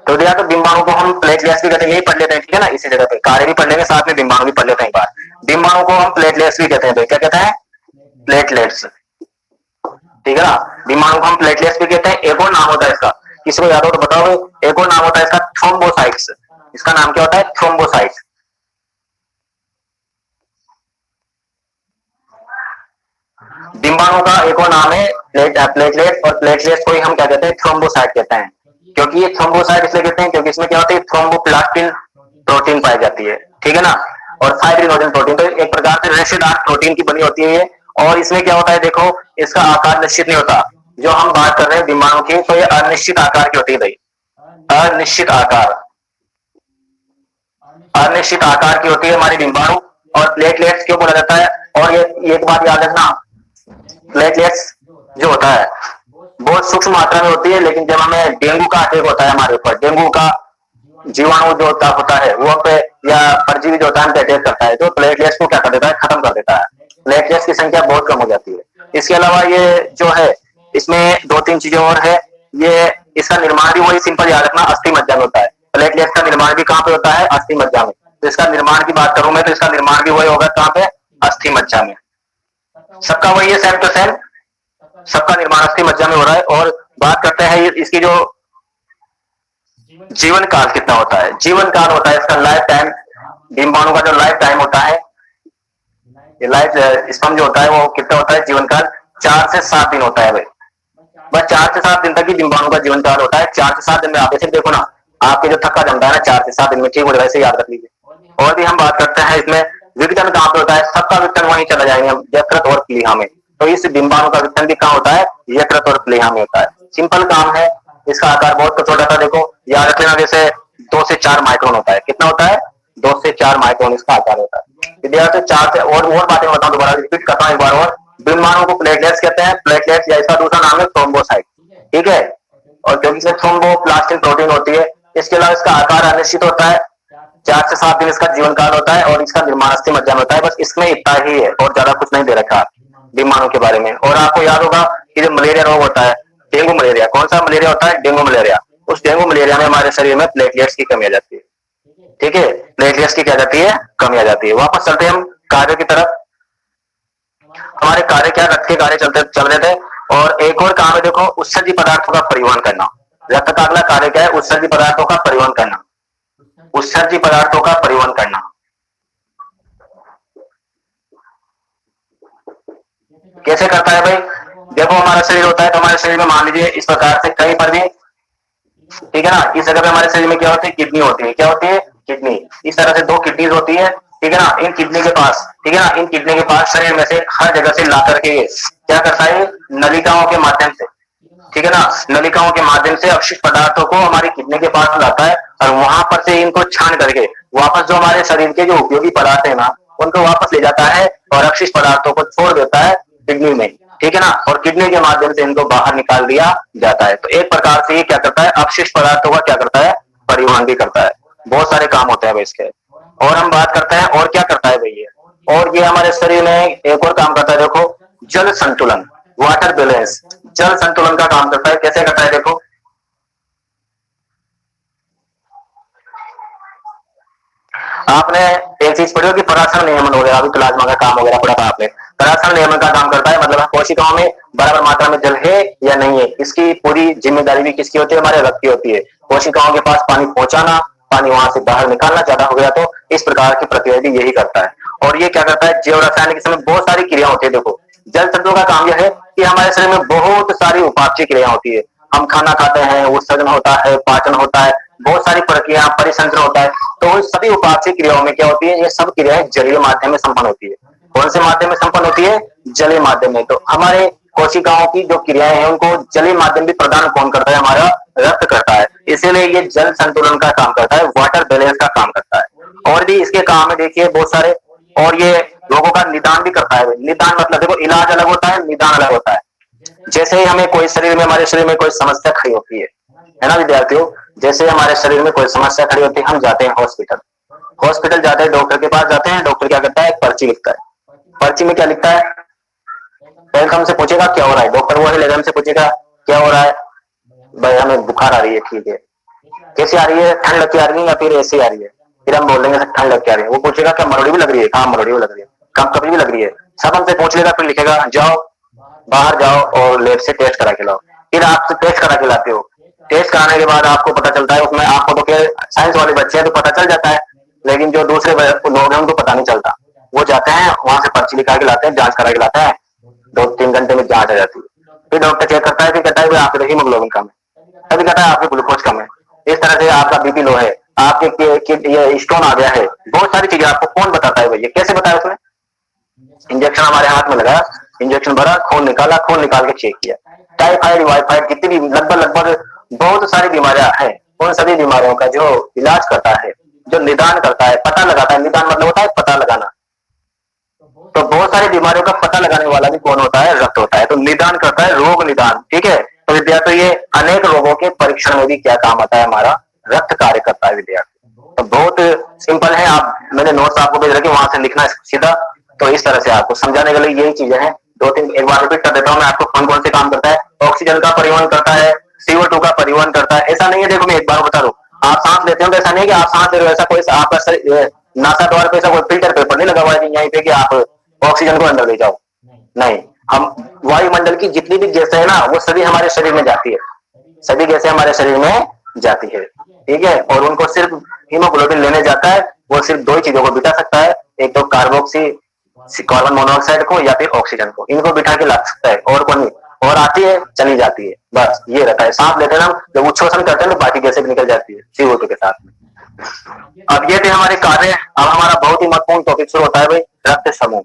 तो दिया तो डिम्बाणु को हम प्लेटलेट्स भी कहते हैं, यही पढ़ लेते हैं, ठीक है ना, इसी जगह पे कार्य भी पढ़ लेंगे, साथ में डिम्बाणु भी पढ़ लेते हैं एक बार। डिम्बाणु को हम प्लेटलेट्स भी कहते हैं भाई, क्या कहते हैं, प्लेटलेट्स, ठीक है ना। डिम्बाणु को हम प्लेटलेट्स भी कहते हैं। एक और नाम होता है इसका, किसी को याद हो तो बताओ, एक और नाम होता है इसका थ्रोम्बोसाइट्स। इसका नाम क्या होता है, थ्रोम्बोसाइट्स। डिम्बाणु का एक और नाम है प्लेटलेट, और प्लेटलेट्स को ही हम क्या कहते हैं, थ्रोम्बोसाइट कहते हैं। क्योंकि ये थ्रोम्बोसाइट इसलिए कहते हैं क्योंकि इसमें क्या होती है, थ्रोम्बोप्लास्टिन प्रोटीन पाई जाती है, ठीक है ना, और फाइब्रिनोजन प्रोटीन, तो एक प्रकार से रेशेदार प्रोटीन की बनी होती है ये। और इसमें क्या होता है, देखो इसका आकार निश्चित नहीं होता। जो हम बात कर रहे हैं डिम्बाणु की, तो ये अनिश्चित आकार की होती है भाई, अनिश्चित आकार, अनिश्चित आकार की होती है हमारी डिम्बाणु। और प्लेटलेट्स क्यों बोला जाता है, और ये एक बात याद रखना, प्लेटलेट्स जो होता है बहुत सूक्ष्म मात्रा में होती है, लेकिन जब हमें डेंगू का अटैक होता है हमारे ऊपर, डेंगू का जीवाणु जो होता है वो पे, या परजीवी जो होता है अटैक करता है, तो प्लेटलेट्स को क्या कर देता है, खत्म कर देता है। प्लेटलेट्स की संख्या बहुत कम हो जाती है। इसके अलावा ये जो है, इसमें दो तीन चीजें और है, ये इसका निर्माण भी वही सिंपल याद रखना, अस्थि मज्जा में होता है। प्लेटलेट्स का निर्माण भी कहाँ पे होता है, अस्थि मज्जा में। तो इसका निर्माण की बात करूं मैं, तो इसका निर्माण भी वही होगा, कहाँ पे, अस्थि मज्जा में। सबका वही है, सेम टू सेम, सबका निर्माण अस्थि मज्जा में हो रहा है। और बात करते हैं इसकी जो जीवन काल कितना होता है, जीवन काल होता है इसका लाइफ टाइम, डिम्बाणु का जो लाइफ टाइम होता है, ये लाइफ स्पम जो होता है वो कितना होता है, जीवन काल 4 से 7 दिन होता है भाई। बस 4 से 7 दिन तक ही डिम्बाणु का जीवन काल होता है। 4 से 7 दिन में आप ऐसे देखो ना, आपके जो थक्का जमता है ना 4 से 7 दिन में ठीक हो जाएगा, ऐसे याद रख लीजिए। और भी हम बात करते हैं इसमें विघटन कहाँ पे होता है, सबका विघटन वहीं चला जाएंगे, यकृत और प्लीहा में। तो इस डिम्बाणु का विघटन भी कहाँ होता है, यकृत और प्लीहा में होता है। सिंपल काम है, इसका आकार बहुत छोटा था, देखो याद रख लेना, जैसे 2 से 4 माइक्रोन होता है। कितना होता है, 2 से 4 माइक्रोन इसका आकार होता है। विद्यार्थी 4 से और बातें बताऊं, दोबारा रिपीट करता हूं एक बार और। डिम्बाणु को प्लेटलेट्स कहते हैं, प्लेटलेट्स या इसका दूसरा नाम है थ्रोम्बोसाइट, ठीक है। और क्योंकि इसमें थ्रोम्बोप्लास्टिन प्रोटीन होती है। इसके अलावा इसका आकार अनिश्चित होता है, 4 से 7 दिन इसका जीवन काल होता है, और इसका निर्माण अस्थि मज्जा में होता है। बस इसमें इतना ही है, और ज्यादा कुछ नहीं दे रखा डिम्बाणु के बारे में। और आपको याद होगा कि जो मलेरिया रोग होता है, डेंगू मलेरिया, कौन सा मलेरिया होता है, डेंगू मलेरिया। उस डेंगू मलेरिया में हमारे शरीर में प्लेटलेट्स की कमी आ जाती है, ठीक है, प्लेटलेट्स की क्या जाती है, कमी आ जाती है। वापस चलते हैं हम कार्य की तरफ। हमारे कार्य क्या, रक्त के कार्य चल रहे थे। और एक और काम है, देखो उत्सर्जी पदार्थों का परिवहन करना। रक्त का अगला कार्य क्या है, उत्सर्जी पदार्थों का परिवहन करना, उत्सर्जी पदार्थों का परिवहन करना। कैसे करता है भाई, देखो हमारा शरीर होता है, तो हमारे शरीर में मान लीजिए इस प्रकार से कहीं पर भी, ठीक है ना, इस जगह पे हमारे शरीर में क्या होती है, किडनी होती है। क्या होती है, किडनी। इस तरह से 2 किडनीज होती है, ठीक है ना। इन किडनी के पास, ठीक है ना, इन किडनी के पास शरीर में से हर जगह से ला करके क्या करता है, नलिकाओं के माध्यम से, ठीक है ना, नलिकाओं के माध्यम से अपशिष्ट पदार्थों को हमारी किडनी के पास लाता है, और वहां पर से इनको छान करके वापस जो हमारे शरीर के जो उपयोगी पदार्थ है ना, उनको वापस ले जाता है, और अपशिष्ट पदार्थों को छोड़ देता है किडनी में, ठीक है ना। और किडनी के माध्यम से इनको बाहर निकाल दिया जाता है। तो एक प्रकार से ये क्या करता है, अपशिष्ट पदार्थों का क्या करता है, परिवहन भी करता है। बहुत सारे काम होते हैं भाई इसके। और हम बात करते हैं और क्या करता है भाई ये, और ये हमारे शरीर में एक और काम करता है, देखो जल संतुलन, वाटर बैलेंस, जल संतुलन का काम करता है। कैसे करता है, देखो आपने एक चीज पढ़ी होगी, पराशर नियमन वगैरह, अभी प्लाज्मा का काम वगैरह पढ़ा था आपने। पराशर नियमन का काम करता है, मतलब कोशिकाओं में बराबर मात्रा में जल है या नहीं है, इसकी पूरी जिम्मेदारी भी किसकी होती है, हमारे रक्त की होती है। कोशिकाओं के पास पानी पहुंचाना, पानी वहां से बाहर निकालना, ज्यादा हो गया तो इस प्रकार की प्रक्रिया भी यही करता है। और ये क्या करता है, जैव रासायनिक, इसमें बहुत सारी क्रिया होती है। देखो जल तत्वों का काम यह है कि हमारे शरीर में बहुत सारी उपापचय क्रिया होती है। हम खाना खाते हैं, उत्सर्जन होता है, पाचन होता है, बहुत सारी प्रक्रिया, परिसंचरण होता है। तो उन सभी उपापचय क्रियाओं में क्या होती है, ये सब क्रियाएं जलीय माध्यम में संपन्न होती है। कौन से माध्यम में संपन्न होती है, जलीय माध्यम में। तो हमारे कोशिकाओं की जो क्रियाएं हैं उनको जलीय माध्यम भी प्रदान कौन करता है, हमारा रक्त करता है। इसीलिए ये जल संतुलन का काम करता है, वाटर बैलेंस का काम करता है। और भी इसके काम है देखिए बहुत सारे। और ये लोगों का निदान भी करता है। निदान मतलब देखो इलाज अलग होता है, निदान अलग होता है। जैसे ही हमें कोई शरीर में, हमारे शरीर में कोई समस्या खड़ी होती है ना विद्यार्थियों, जैसे हमारे शरीर में कोई समस्या खड़ी होती है, हम जाते हैं हॉस्पिटल। हॉस्पिटल जाते हैं, डॉक्टर के पास जाते हैं। डॉक्टर क्या करता है, पर्ची लिखता है। पर्ची में क्या लिखता है, पहले हमसे पूछेगा क्या हो रहा है, डॉक्टर वो है, हमसे पूछेगा क्या हो रहा है, भाई हमें बुखार आ रही है, ठीक है। कैसी आ रही है, ठंड लग के आ रही है या फिर ऐसी आ रही है? फिर हम बोल देंगे ठंड लग के आ रही है। वो पूछेगा क्या मरोड़ी भी लग रही है? हाँ मरोड़ी भी लग रही है। कम कभी भी लग रही है? सब हमसे पूछ लेगा, फिर लिखेगा जाओ बाहर जाओ और लैब से टेस्ट करा के लाओ। फिर आप टेस्ट करा के लाते हो। टेस्ट कराने के बाद आपको पता चलता है, उसमें आपको तो क्या साइंस वाले बच्चे हैं तो पता चल जाता है, लेकिन जो दूसरे लोग हैं उनको पता नहीं चलता। वो जाते हैं वहां से पर्ची लिखा के लाते हैं, जांच करा के लाते हैं, 2-3 घंटे में जांच आ जाती है। फिर डॉक्टर चेक करता है, फिर कहता है आपके हीमोग्लोबिन कम है, कभी कहता है आपके ग्लूकोज कम है, इस तरह से आपका बीपी लो है, आपके ये स्टोन आ गया है, बहुत सारी चीजें आपको कौन बताता है भैया? कैसे बताया उसने? इंजेक्शन हमारे हाथ में लगाया, इंजेक्शन भरा, खून निकाला, खून निकाल के चेक किया। टाइफाइड वाइफाइड जितनी भी लगभग लगभग बहुत सारी बीमारियां हैं, उन सभी बीमारियों का जो इलाज करता है, जो निदान करता है, पता लगाता है, निदान मतलब होता है पता लगाना। तो बहुत सारी बीमारियों का पता लगाने वाला भी कौन होता है? रक्त होता है। तो निदान करता है, रोग निदान। ठीक है, तो विद्यार्थी ये अनेक रोगों के परीक्षण में भी क्या काम आता है? हमारा रक्त कार्य करता है विद्यार्थी। तो बहुत सिंपल है, आप मैंने नोट्स आपको भेज रखे, वहां से लिखना सीधा। तो इस तरह से आपको समझाने के लिए यही चीजें हैं। 2-3 एक बार रिपीट कर देता हूँ मैं आपको, कौन कौन से काम करता है। ऑक्सीजन का परिवहन करता है, CO2 का परिवहन करता है। ऐसा नहीं है, देखो मैं एक बार बता दूं, आप सांस लेते हो तो ऐसा नहीं है कि आप सांस ले रहे हो, ऐसा कोई आपका नासा द्वार पे ऐसा कोई फिल्टर पेपर नहीं लगा हुआ है यहीं पे कि आप ऑक्सीजन को अंदर ले जाओ। नहीं, हम वायुमंडल की जितनी भी गैसें है ना, वो सभी हमारे शरीर में जाती है, सभी गैसें हमारे शरीर में जाती है। ठीक है, और उनको सिर्फ हीमोग्लोबिन लेने जाता है, वो सिर्फ दो ही चीजों को बिठा सकता है, एक तो कार्बन मोनोऑक्साइड को या फिर ऑक्सीजन को, इनको बिठा के ला सकता है, और को नहीं। और आती है चली जाती है, बस ये रहता है। सांस लेते हैं ना, जब उच्छ्वसन करते हैं तो बाकी गैसें भी निकल जाती है CO2 के साथ में। अब ये थे हमारे कार्य। अब हमारा बहुत ही महत्वपूर्ण टॉपिक शुरू होता है भाई, रक्त समूह।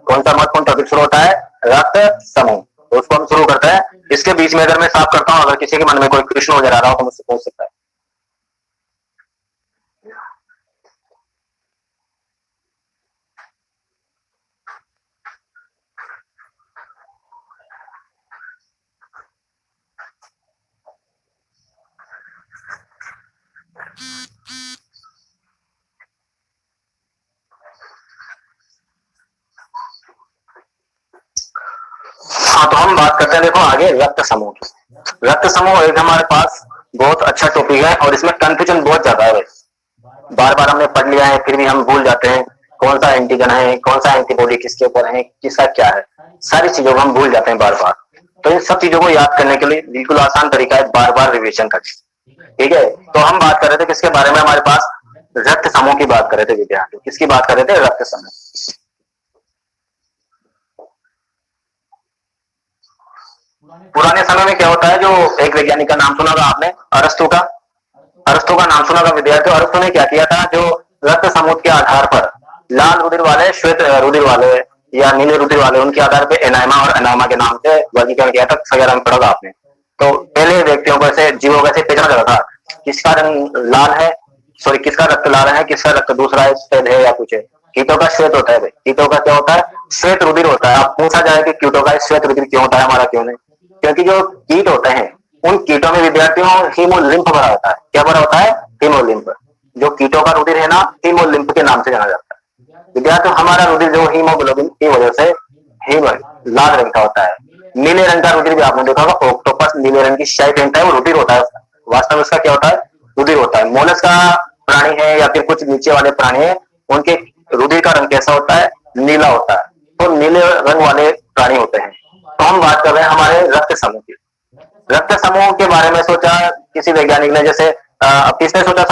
कौन सा महत्वपूर्ण टॉपिक शुरू होता है? रक्त समूह। तो उसको हम शुरू करते हैं। इसके बीच में अगर मैं साफ करता हूँ, अगर किसी के मन में कोई प्रश्न नजर आ रहा हो तो मुझसे पूछ सकता है। हाँ, तो हम बात करते हैं, देखो आगे रक्त समूह की। रक्त समूह एक हमारे पास बहुत अच्छा टॉपिक है, और इसमें कंफ्यूजन बहुत ज्यादा है। बार बार हमने पढ़ लिया है, फिर भी हम भूल जाते हैं कौन सा एंटीजन है, कौन सा एंटीबॉडी किसके ऊपर है, किसका क्या है, सारी चीजों को हम भूल जाते हैं बार बार। तो इन सब चीजों को याद करने के लिए बिल्कुल आसान तरीका है, बार बार रिविजन करना। ठीक है, तो हम बात कर रहे थे किसके बारे में? हमारे पास रक्त समूह की बात कर रहे थे विद्यार्थी। किसकी बात कर रहे थे? रक्त समूह। पुराने समय में क्या होता है, जो एक वैज्ञानिक का नाम सुना होगा आपने, अरस्तु का। अरस्तु का नाम सुना होगा विद्यार्थी। अरस्तु ने क्या किया था, जो रक्त समूह के आधार पर लाल रुधिर वाले, श्वेत रुधिर वाले या नीले रुधिर वाले, उनके आधार पर एनाइमा और अनामा के नाम से वर्गीकरण किया था। वगैरह में पढ़ोगा आपने। तो पहले व्यक्तियों को ऐसे जीवों को ऐसे पहचाना जाता था, किसका रंग लाल है, सॉरी किसका रक्त लाल है, किसका रक्त दूसरा है, सफेद है या कुछ है। कीटों का श्वेत होता है भाई, कीटों का क्या होता है? श्वेत रुधिर होता है। अब पूछा जाए कि कीटों का श्वेत रुधिर क्यों होता है, हमारा क्यों नहीं? क्योंकि जो कीट होते हैं, उन कीटों में विद्यार्थियों हीमोलिम्फ भरा होता है। क्या भरा होता है? हीमोलिम्फ। जो कीटों का रुधिर है ना, हीमोलिम्फ के नाम से जाना जाता है। विद्यार्थियों हमारा रुधिर जो हीमोग्लोबिन की वजह से हीम लाल रंग का होता है। नीले रंग का रुधिर भी आपने देखा होगा, ऑक्टोपस नीले रंग की शाही पहनता है, वो रुधिर होता है। वास्तव में उसका क्या होता है? रुधिर होता है। मोलस का प्राणी है या फिर कुछ नीचे वाले प्राणी है, उनके रुधिर का रंग कैसा होता है? नीला होता है। तो नीले रंग वाले प्राणी होते हैं। तो हम बात कर रहे हैं हमारे रक्त समूह की। रक्त समूह के बारे में सोचा किसी वैज्ञानिक ने, जैसे किसने सोचा?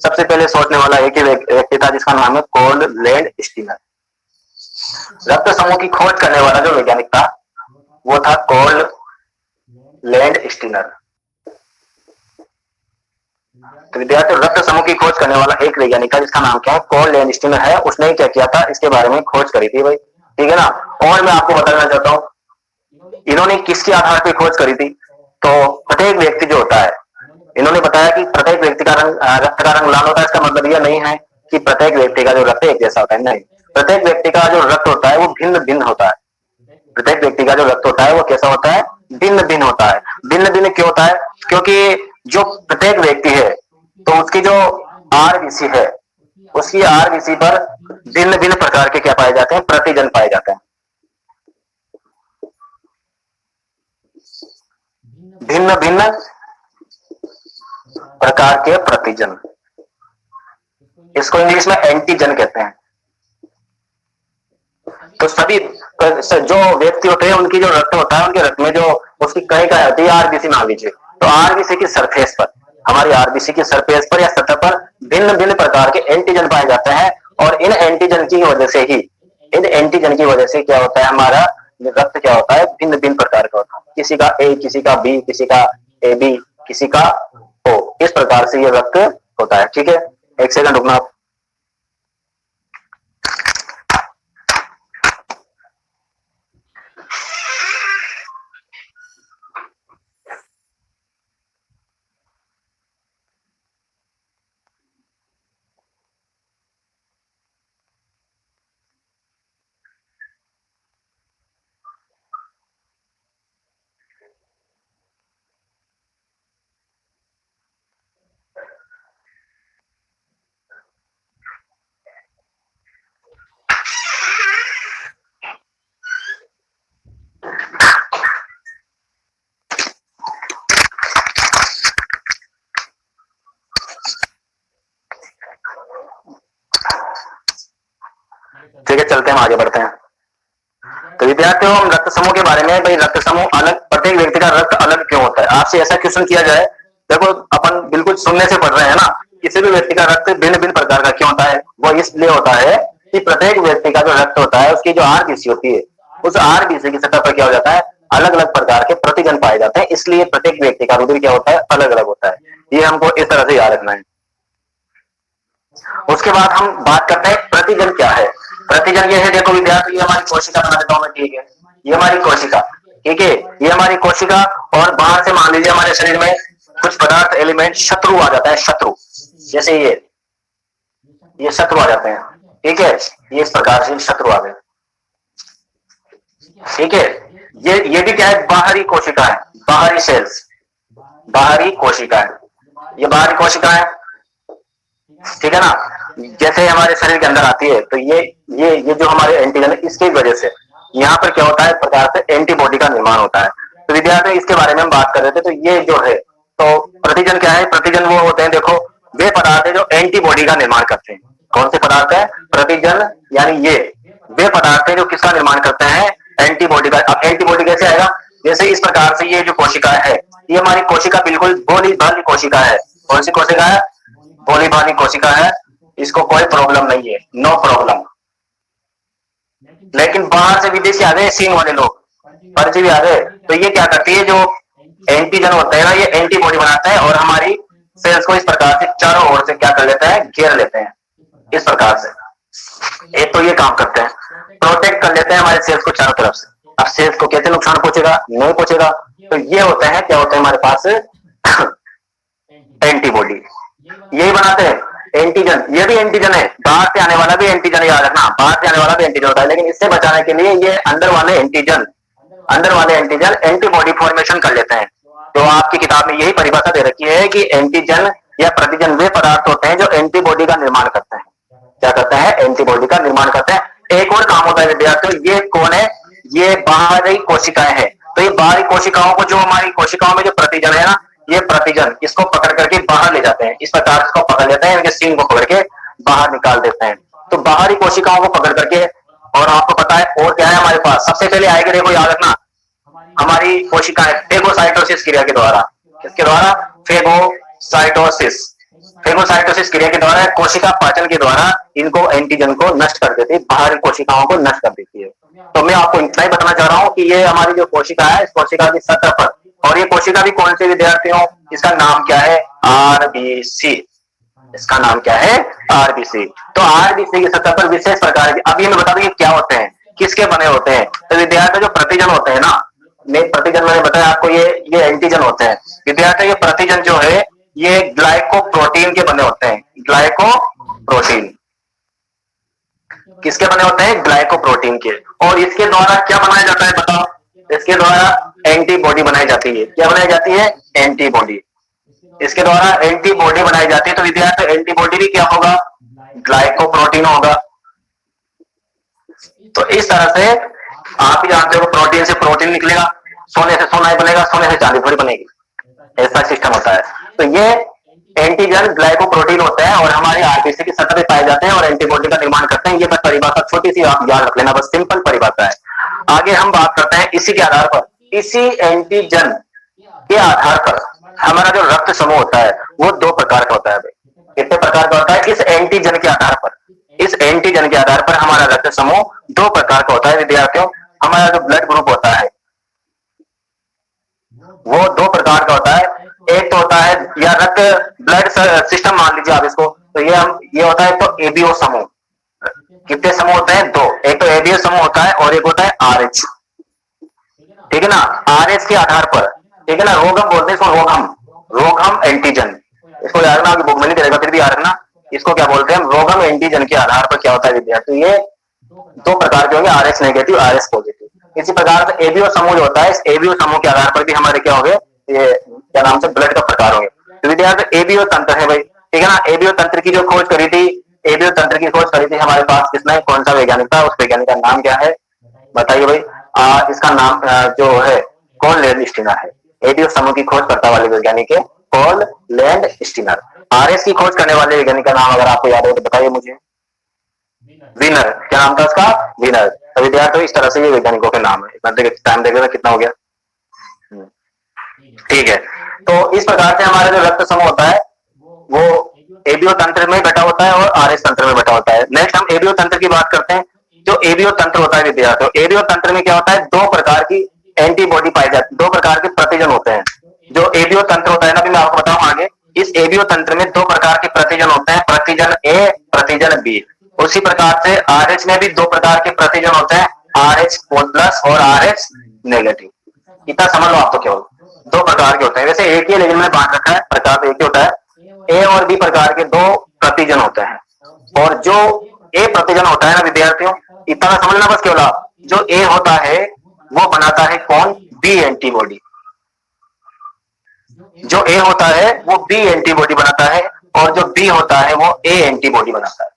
सबसे पहले सोचने वाला एक ही व्यक्ति था, जिसका नाम है कॉल लैंड स्टीनर। रक्त समूह की खोज करने वाला जो वैज्ञानिक था, वो था कॉल लैंड स्टीनर। तो विद्यार्थी रक्त समूह की खोज करने वाला एक वैज्ञानिक था, जिसका नाम क्या है? कॉल लैंड स्टीनर है। उसने क्या किया था, इसके बारे में खोज करी थी भाई। ठीक है ना। और मैं आपको बताना चाहता हूँ, इन्होंने किसके आधार पर खोज करी थी? तो प्रत्येक व्यक्ति जो होता है, इन्होंने बताया कि प्रत्येक व्यक्ति का रंग, रक्त का रंग लाल होता है। इसका मतलब यह नहीं है कि प्रत्येक व्यक्ति का जो रक्त एक जैसा होता है, नहीं। प्रत्येक व्यक्ति का जो रक्त होता है वो भिन्न भिन्न होता है। प्रत्येक व्यक्ति का जो रक्त होता है वो कैसा होता है? भिन्न भिन्न होता है। भिन्न भिन्न क्यों होता है? क्योंकि जो प्रत्येक व्यक्ति है, तो उसकी जो आरबीसी है, उसकी आरबीसी पर भिन्न भिन्न प्रकार के क्या पाए जाते हैं? प्रतिजन पाए जाते हैं। भिन्न भिन्न प्रकार के प्रतिजन, इसको इंग्लिश में एंटीजन कहते हैं। तो सभी जो व्यक्ति होते हैं उनकी जो रक्त होता है, उनके रक्त में जो उसकी कहीं का होती है आरबीसी मान लीजिए, तो आरबीसी की सरफेस पर, हमारी आरबीसी की सरफेस पर या सतह पर भिन्न भिन्न प्रकार के एंटीजन पाए जाते हैं। और इन एंटीजन की वजह से ही, इन एंटीजन की वजह से क्या होता है, हमारा रक्त क्या होता है, भिन्न भिन्न प्रकार का होता है। किसी का ए, किसी का बी, किसी का ए बी, किसी का ओ, इस प्रकार से ये रक्त होता है। ठीक है, एक सेकंड रुकना आप। ठीक है, चलते हैं, आगे बढ़ते हैं। तो विद्यार्थियों, हम रक्त समूह के बारे में, भाई रक्त समूह अलग, प्रत्येक व्यक्ति का रक्त अलग क्यों होता है, आपसे ऐसा क्वेश्चन किया जाए, देखो अपन बिल्कुल सुनने से पढ़ रहे हैं ना, किसी भी व्यक्ति का रक्त भिन्न भिन्न प्रकार का क्यों होता है, वो इसलिए होता है कि प्रत्येक व्यक्ति का जो रक्त होता है उसकी जो आरबीसी होती है, उस आरबीसी की सतह पर क्या हो जाता है, अलग अलग प्रकार के प्रतिजन पाए जाते हैं, इसलिए प्रत्येक व्यक्ति का रुधिर क्या होता है, अलग अलग होता है। ये हमको इस तरह से याद रखना है। उसके बाद हम बात करते हैं प्रतिजन क्या है। प्रतिजन ये है, देखो विद्यार्थी, ये हमारी कोशिका बना देता हूं मैं, ठीक है, ये हमारी कोशिका, ठीक है, ये हमारी कोशिका, और बाहर से मान लीजिए हमारे शरीर में कुछ पदार्थ एलिमेंट शत्रु आ जाता है, शत्रु, जैसे ये शत्रु आ जाते हैं, ठीक है, ये इस प्रकार से शत्रु आ गए, ठीक है। ये भी क्या है, बाहरी कोशिका है, बाहरी सेल्स, बाहरी कोशिका है, ये बाहरी कोशिका है, ठीक है ना। जैसे हमारे शरीर के अंदर आती है, तो ये जो हमारे एंटीजन है, इसकी वजह से यहाँ पर क्या होता है, प्रकार से एंटीबॉडी का निर्माण होता है। तो विद्यार्थी, इसके बारे में हम बात कर रहे थे, तो ये जो है, तो प्रतिजन क्या है, प्रतिजन वो होते हैं, देखो वे पदार्थ है जो एंटीबॉडी का निर्माण करते हैं। कौन से पदार्थ है, प्रतिजन, यानी ये वे पदार्थ है जो किसका निर्माण करते हैं, एंटीबॉडी का। अब एंटीबॉडी कैसे आएगा, जैसे इस प्रकार से ये जो कोशिका है, ये हमारी कोशिका बिल्कुल भोली भाली कोशिका है। कौन सी कोशिका है, भोली भाली कोशिका है, इसको कोई प्रॉब्लम नहीं है, नो प्रॉब्लम। लेकिन बाहर से विदेशी आ गए, सींग वाले लोग, परजीवी आ गए, तो ये क्या करती है, जो एंटीजन होता है ना, ये एंटीबॉडी बनाता है और हमारी सेल्स को इस प्रकार से चारों ओर से क्या कर लेते हैं, घेर लेते हैं, इस प्रकार से। एक तो ये काम करते हैं, प्रोटेक्ट कर लेते हैं हमारे सेल्स को चारों तरफ से। अब सेल्स को कैसे नुकसान पहुंचेगा, नहीं पहुंचेगा। तो ये होते हैं, क्या होता है हमारे पास, एंटीबॉडी, यही बनाते हैं एंटीजन। ये भी एंटीजन है, बाहर से आने वाला भी एंटीजन, याद रखना, बाहर से आने वाला भी एंटीजन होता है, लेकिन इससे बचाने के लिए ये अंदर वाले एंटीजन एंटीबॉडी फॉर्मेशन कर लेते हैं। तो आपकी किताब में यही परिभाषा दे रखी है कि एंटीजन या प्रतिजन वे पदार्थ होते हैं जो एंटीबॉडी का निर्माण करते हैं। क्या करते हैं, एंटीबॉडी का निर्माण करते हैं। एक और काम होता है विद्यार्थियों, ये कौन है, ये बाहरी कोशिकाएं हैं। तो ये बाहरी कोशिकाओं को, जो हमारी कोशिकाओं में जो प्रतिजन है ना, ये प्रतिजन इसको पकड़ करके बाहर ले जाते हैं, इस प्रकार इसको पकड़ लेते हैं, इनके सींग को पकड़ के बाहर निकाल देते हैं। तो बाहरी कोशिकाओं को पकड़ करके, और आपको पता है और क्या है हमारे पास, सबसे पहले आएगा, देखो याद रखना, हमारी कोशिकाएं फेगोसाइटोसिस क्रिया के द्वारा, किसके द्वारा, फेगोसाइटोसिस क्रिया के द्वारा, कोशिका पाचन के द्वारा इनको एंटीजन को नष्ट कर देती है, बाहरी कोशिकाओं को नष्ट कर देती है। तो मैं आपको इतना ही बताना चाह रहा हूं कि ये हमारी जो कोशिका है, इस कोशिका की सतह पर, और ये कोशिका भी कौन से विद्यार्थियों, इसका नाम क्या है, आरबीसी, इसका नाम क्या है, आरबीसी। तो आरबीसी की सतह पर विशेष प्रकार की, अब ये मैं बता दूं क्या होते हैं, किसके बने होते हैं। तो विद्यार्थी, जो प्रतिजन होते हैं ना, प्रतिजन मैंने बताया आपको, ये एंटीजन होते हैं। विद्यार्थी, ये प्रतिजन जो है ये ग्लाइकोप्रोटीन के बने होते हैं, ग्लाइकोप्रोटीन किसके बने होते हैं, ग्लाइकोप्रोटीन के। और इसके द्वारा क्या बनाया जाता है बताओ, इसके द्वारा एंटीबॉडी बनाई जाती है। क्या बनाई जाती है, एंटीबॉडी, इसके द्वारा एंटीबॉडी बनाई जाती है। तो विद्यार्थी, एंटीबॉडी भी क्या होगा, ग्लाइकोप्रोटीन होगा। तो इस तरह से आप ही जानते हो, प्रोटीन से प्रोटीन निकलेगा, सोने से सोना ही बनेगा, सोने से चांदी थोड़ी बनेगी, ऐसा सिस्टम होता है। तो ये एंटीजन ग्लाइकोप्रोटीन होते हैं और हमारे आरबीसी की सतह पे पाए जाते हैं और एंटीबॉडी का निर्माण करते हैं। ये बस परिभाषा छोटी सी आप याद रख लेना, बस सिंपल परिभाषा है। आगे हम बात करते हैं इसी के आधार पर, इसी एंटीजन के आधार पर हमारा जो रक्त समूह होता है वो दो प्रकार का होता है भाई। कितने प्रकार का होता है? इस एंटीजन के आधार पर, इस एंटीजन के आधार पर हमारा रक्त समूह दो प्रकार का होता है विद्यार्थियों। हमारा जो ब्लड ग्रुप होता है वो दो प्रकार का होता है। एक तो होता है या रक्त ब्लड सिस्टम मान लीजिए आप इसको, तो ये होता है तो एबीओ समूह। कितने समूह होते हैं? दो। एक तो एबीओ समूह होता है और एक होता है आरएच, ठीक है ना। आरएच के आधार पर, ठीक है ना, रोगम बोलते हैं इसको, रोगम एंटीजन। इसको याद रखना, बुक में नहीं करेगा फिर भी याद रखना। इसको क्या बोलते हैं? रोगम एंटीजन के आधार पर क्या होता है विद्यार्थी? ये दो प्रकार के होंगे, आरएच नेगेटिव, आरएच पॉजिटिव। इसी प्रकार से एबीओ समूह जो होता है, इस एबीओ समूह के आधार पर भी हमारे क्या होंगे, ये क्या नाम से ब्लड का प्रकार होंगे। तो विद्यार्थी एबीओ तंत्र है भाई, ठीक है ना। एबीओ तंत्र की जो खोज करी थी, एबीओ तंत्र की खोज करी थी हमारे पास किसने, कौन सा वैज्ञानिक था? उस वैज्ञानिक का नाम क्या है बताइए भाई। इसका नाम जो है कॉल लैंड स्टीनर है। एबीओ समूह की खोज करता वाले वैज्ञानिक है कॉल लैंड स्टीनर। आरएस की खोज करने वाले वैज्ञानिक का नाम अगर आपको याद हो तो बताइए मुझे। विनर। क्या नाम था उसका? विनर। तो विद्यार्थियों इस तरह से ये वैज्ञानिकों के नाम है। इतना टाइम देखेगा कितना हो गया, ठीक है। तो इस प्रकार से हमारा जो रक्त समूह होता है वो एबीओ तंत्र में बैठा होता है और आरएस तंत्र में बैठा होता है। नेक्स्ट हम एबीओ तंत्र की बात करते हैं। जो एबीओ तंत्र होता है विद्यार्थियों, एबीओ तंत्र में क्या होता है? दो प्रकार की एंटीबॉडी पाई जाती है, दो प्रकार के प्रतिजन होते हैं। जो एबीओ तंत्र होता है ना, मैं आपको बताऊं आगे, इस एबीओ तंत्र में दो प्रकार के प्रतिजन होते हैं, प्रतिजन ए, प्रतिजन बी। उसी प्रकार से आरएच में भी दो प्रकार के प्रतिजन होते हैं, आरएच प्लस और आरएच नेगेटिव। इतना समझ लो आप तो, केवल दो प्रकार के होते हैं। वैसे एक ही, लेकिन मैंने बांट रखा है, प्रकार एक ही होता है। ए और बी प्रकार के दो प्रतिजन होते हैं और जो ए प्रतिजन होता है ना विद्यार्थियों, इतना समझना बस केवल आप, जो ए होता है वो बनाता है कौन? B antibody. जो ए होता है वो बी एंटीबॉडी बनाता है और जो बी होता है वो ए एंटीबॉडी बनाता है।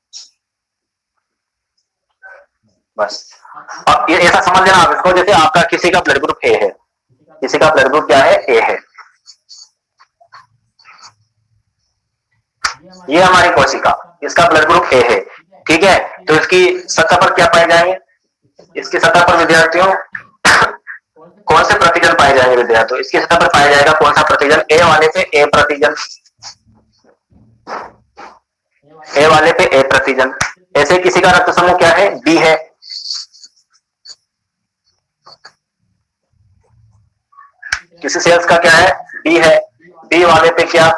बस अब ये ऐसा समझ लेना आप इसको, जैसे आपका किसी का ब्लड ग्रुप ए है, किसी का ब्लड ग्रुप क्या है? ए है। ये हमारी कोशिका, इसका ब्लड ग्रुप ए है, ठीक है। तो इसकी सतह पर क्या पाए जाएंगे? इसकी सतह पर विद्यार्थियों कौन से प्रतिजन पाए जाएंगे विद्यार्थियों? इसकी सतह पर पाया जाएगा कौन सा प्रतिजन? ए वाले पे ए प्रतिजन, ए वाले पे ए प्रतिजन। ऐसे किसी का रक्त समूह क्या है? बी है। किसी सेल्स का क्या है? बी है। बी वाले पे क्या?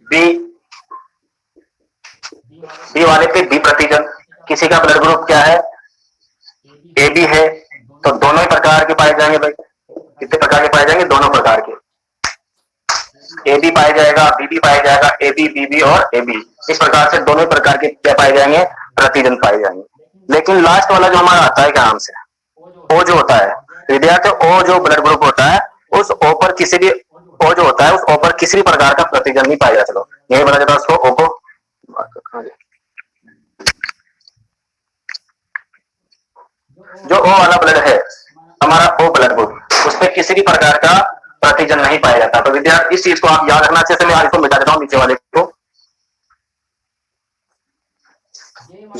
बी वाले पे बी प्रतिजन। किसी का ब्लड ग्रुप क्या है? ए बी है। तो दोनों ही प्रकार के पाए जाएंगे भाई। कितने प्रकार के पाए जाएंगे? दोनों प्रकार के। ए बी पाया जाएगा, बी बी पाया जाएगा, ए बी, बी बी और ए बी। इस प्रकार से दोनों प्रकार के क्या पाए जाएंगे? प्रतिजन पाए जाएंगे। लेकिन लास्ट वाला जो हमारा आता है क्या नाम से? ओ जो होता है विद्यार्थी, ओ जो ब्लड ग्रुप होता है, उस ओ पर किसी भी, ओ जो होता है उस ओ पर किसी भी प्रकार का प्रतिजन नहीं पाया जा सकता। यही बोला जाता है उसको, ओ को। जो ओ वाला ब्लड है हमारा, ओ ब्लड ग्रुप, उस पर किसी भी प्रकार का प्रतिजन नहीं पाया जाता। तो विद्यार्थी इस चीज को आप याद रखना। अच्छे से मैं आज को मिटा देता हूं नीचे वाले को।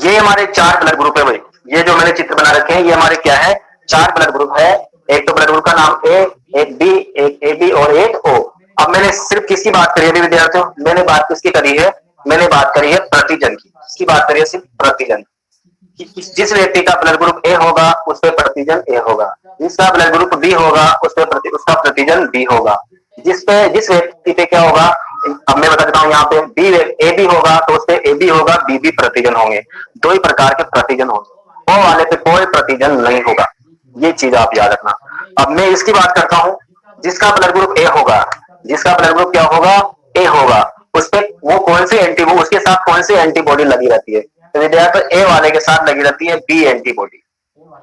ये हमारे चार ब्लड ग्रुप है भाई। ये जो मैंने चित्र बना रखे हैं ये हमारे क्या है? चार ब्लड ग्रुप है। एक तो ब्लड ग्रुप का नाम ए, एक बी, एक ए बी और एक ओ। अब मैंने सिर्फ किसकी बात करी है विद्यार्थियों? मैंने बात किसकी करी है? मैंने बात करी है प्रतिजन की। किसकी बात करी है? सिर्फ प्रतिजन। जिस व्यक्ति का ब्लड ग्रुप ए होगा उस पे प्रतिजन ए होगा, जिसका ब्लड ग्रुप बी होगा उस पे उसका प्रतिजन बी होगा। जिस व्यक्ति पे क्या होगा, अब मैं बता देता हूँ, यहाँ पे बी ए बी होगा तो उस पे ए बी होगा, बी बी प्रतिजन होंगे। दो ही प्रकार के प्रतिजन होंगे। ओ वाले पे कोई प्रतिजन नहीं होगा। ये चीज आप याद रखना। अब मैं इसकी बात करता हूँ, जिसका ब्लड ग्रुप ए होगा, जिसका ब्लड ग्रुप क्या होगा? ए होगा, उस पे वो कौन सी एंटीबॉडी, उसके साथ कौन सी एंटीबॉडी लगी रहती है? तो विद्यार्थी ए वाले के साथ लगी रहती है बी एंटीबॉडी।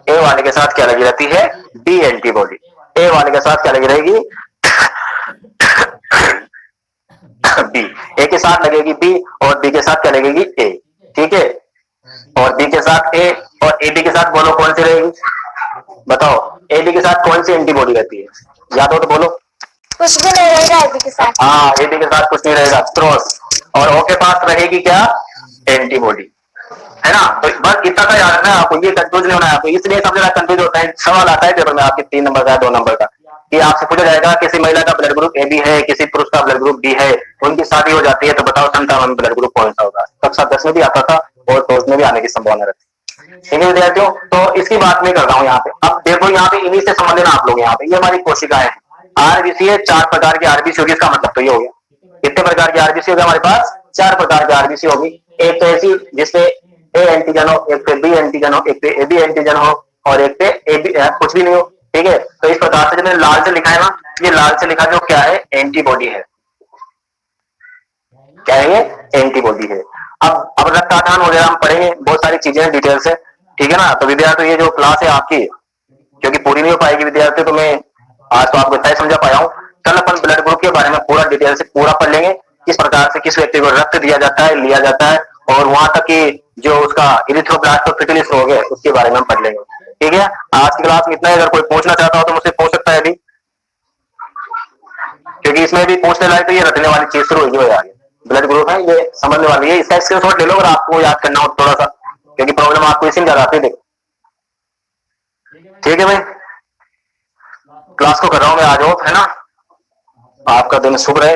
ए वाले के साथ क्या लगी रहती है? B antibody. ए वाले के साथ क्या लगी रहेगी? बी। ए के साथ लगेगी बी और बी के साथ क्या लगेगी? ए, ठीक है। और बी के साथ ए और ए बी के साथ बोलो कौन सी रहेगी? बताओ, ए बी के साथ कौन सी एंटीबॉडी रहती है? याद हो तो बोलो। कुछ भी नहीं रहेगा एबी के साथ। हाँ, एबी के साथ कुछ नहीं रहेगा, क्रॉस। और ओ के पास रहेगी क्या, एंटीबॉडी, है ना। तो बस इतना सा याद रखना है आपको, ये कंफ्यूज नहीं होना है आपको। इसलिए सब जगह कंफ्यूज होता है, सवाल आता है पेपर में आपके 3 नंबर का 2 नंबर का, कि आपसे पूछा जाएगा किसी महिला का ब्लड ग्रुप ए बी है, किसी पुरुष का ब्लड ग्रुप बी है, उनकी शादी हो जाती है, तो बताओ संतान में ब्लड ग्रुप कौन सा होगा। कक्षा 10 में भी आता था और टॉस में भी आने की संभावना रहती है। ठीक है विद्यार्थियों, तो इसकी बात नहीं कर रहा हूँ यहाँ पे। अब देखो यहाँ पे इन्हीं से समझ लेना आप लोग, यहाँ पे ये हमारी कोशिकाएं हैं, आरबीसी है, 4 प्रकार की आरबीसी होगी, इसका मतलब तो ये हो गया। कितने प्रकार की आरबीसी होगी हमारे पास, 4 प्रकार की आरबीसी होगी। एक तो ऐसी जिसपे ए एंटीजन हो, एक पे बी एंटीजन हो, एक पे ए बी एंटीजन हो, और एक पे ए बी कुछ भी नहीं हो। ठीक है, तो इस प्रकार से जो मैंने लाल से लिखा है ना, ये लाल से लिखा जो क्या है, एंटीबॉडी है। क्या है ये, एंटीबॉडी है। अब रक्त आधान वगैरह हम पढ़ेंगे, बहुत सारी चीजें डिटेल से। ठीक है ना। तो विद्यार्थी ये जो क्लास है आपकी, क्योंकि पूरी नहीं हो पाएगी विद्यार्थी, तो मैं आज तो आपको सही समझा पाया हूँ। कल अपन ब्लड ग्रुप के बारे में पूरा डिटेल से पूरा पढ़ लेंगे, किस प्रकार से किस व्यक्ति को रक्त दिया जाता है, लिया जाता है, और वहां तक कि जो उसका इरिथ्रोब्लास्ट और फिटिलिस रोग है उसके बारे में हम पढ़ लेंगे। ठीक है, आज की क्लास में इतना ही। अगर कोई पूछना चाहता हो तो मुझसे पूछ सकता है अभी, क्योंकि इसमें भी पूछने लायक तो ये रटने वाली चीज शुरू होगी आगे। ब्लड ग्रुप है, ये समझने वाली है, इसका स्क्रीनशॉट ले लो अगर आपको याद करना हो थोड़ा सा, क्योंकि प्रॉब्लम आपको इसी में ज्यादा आती है। देखो, ठीक है भाई, क्लास को कर रहा हूं मैं, आ जाओ, है ना। आपका दिन शुभ रहे।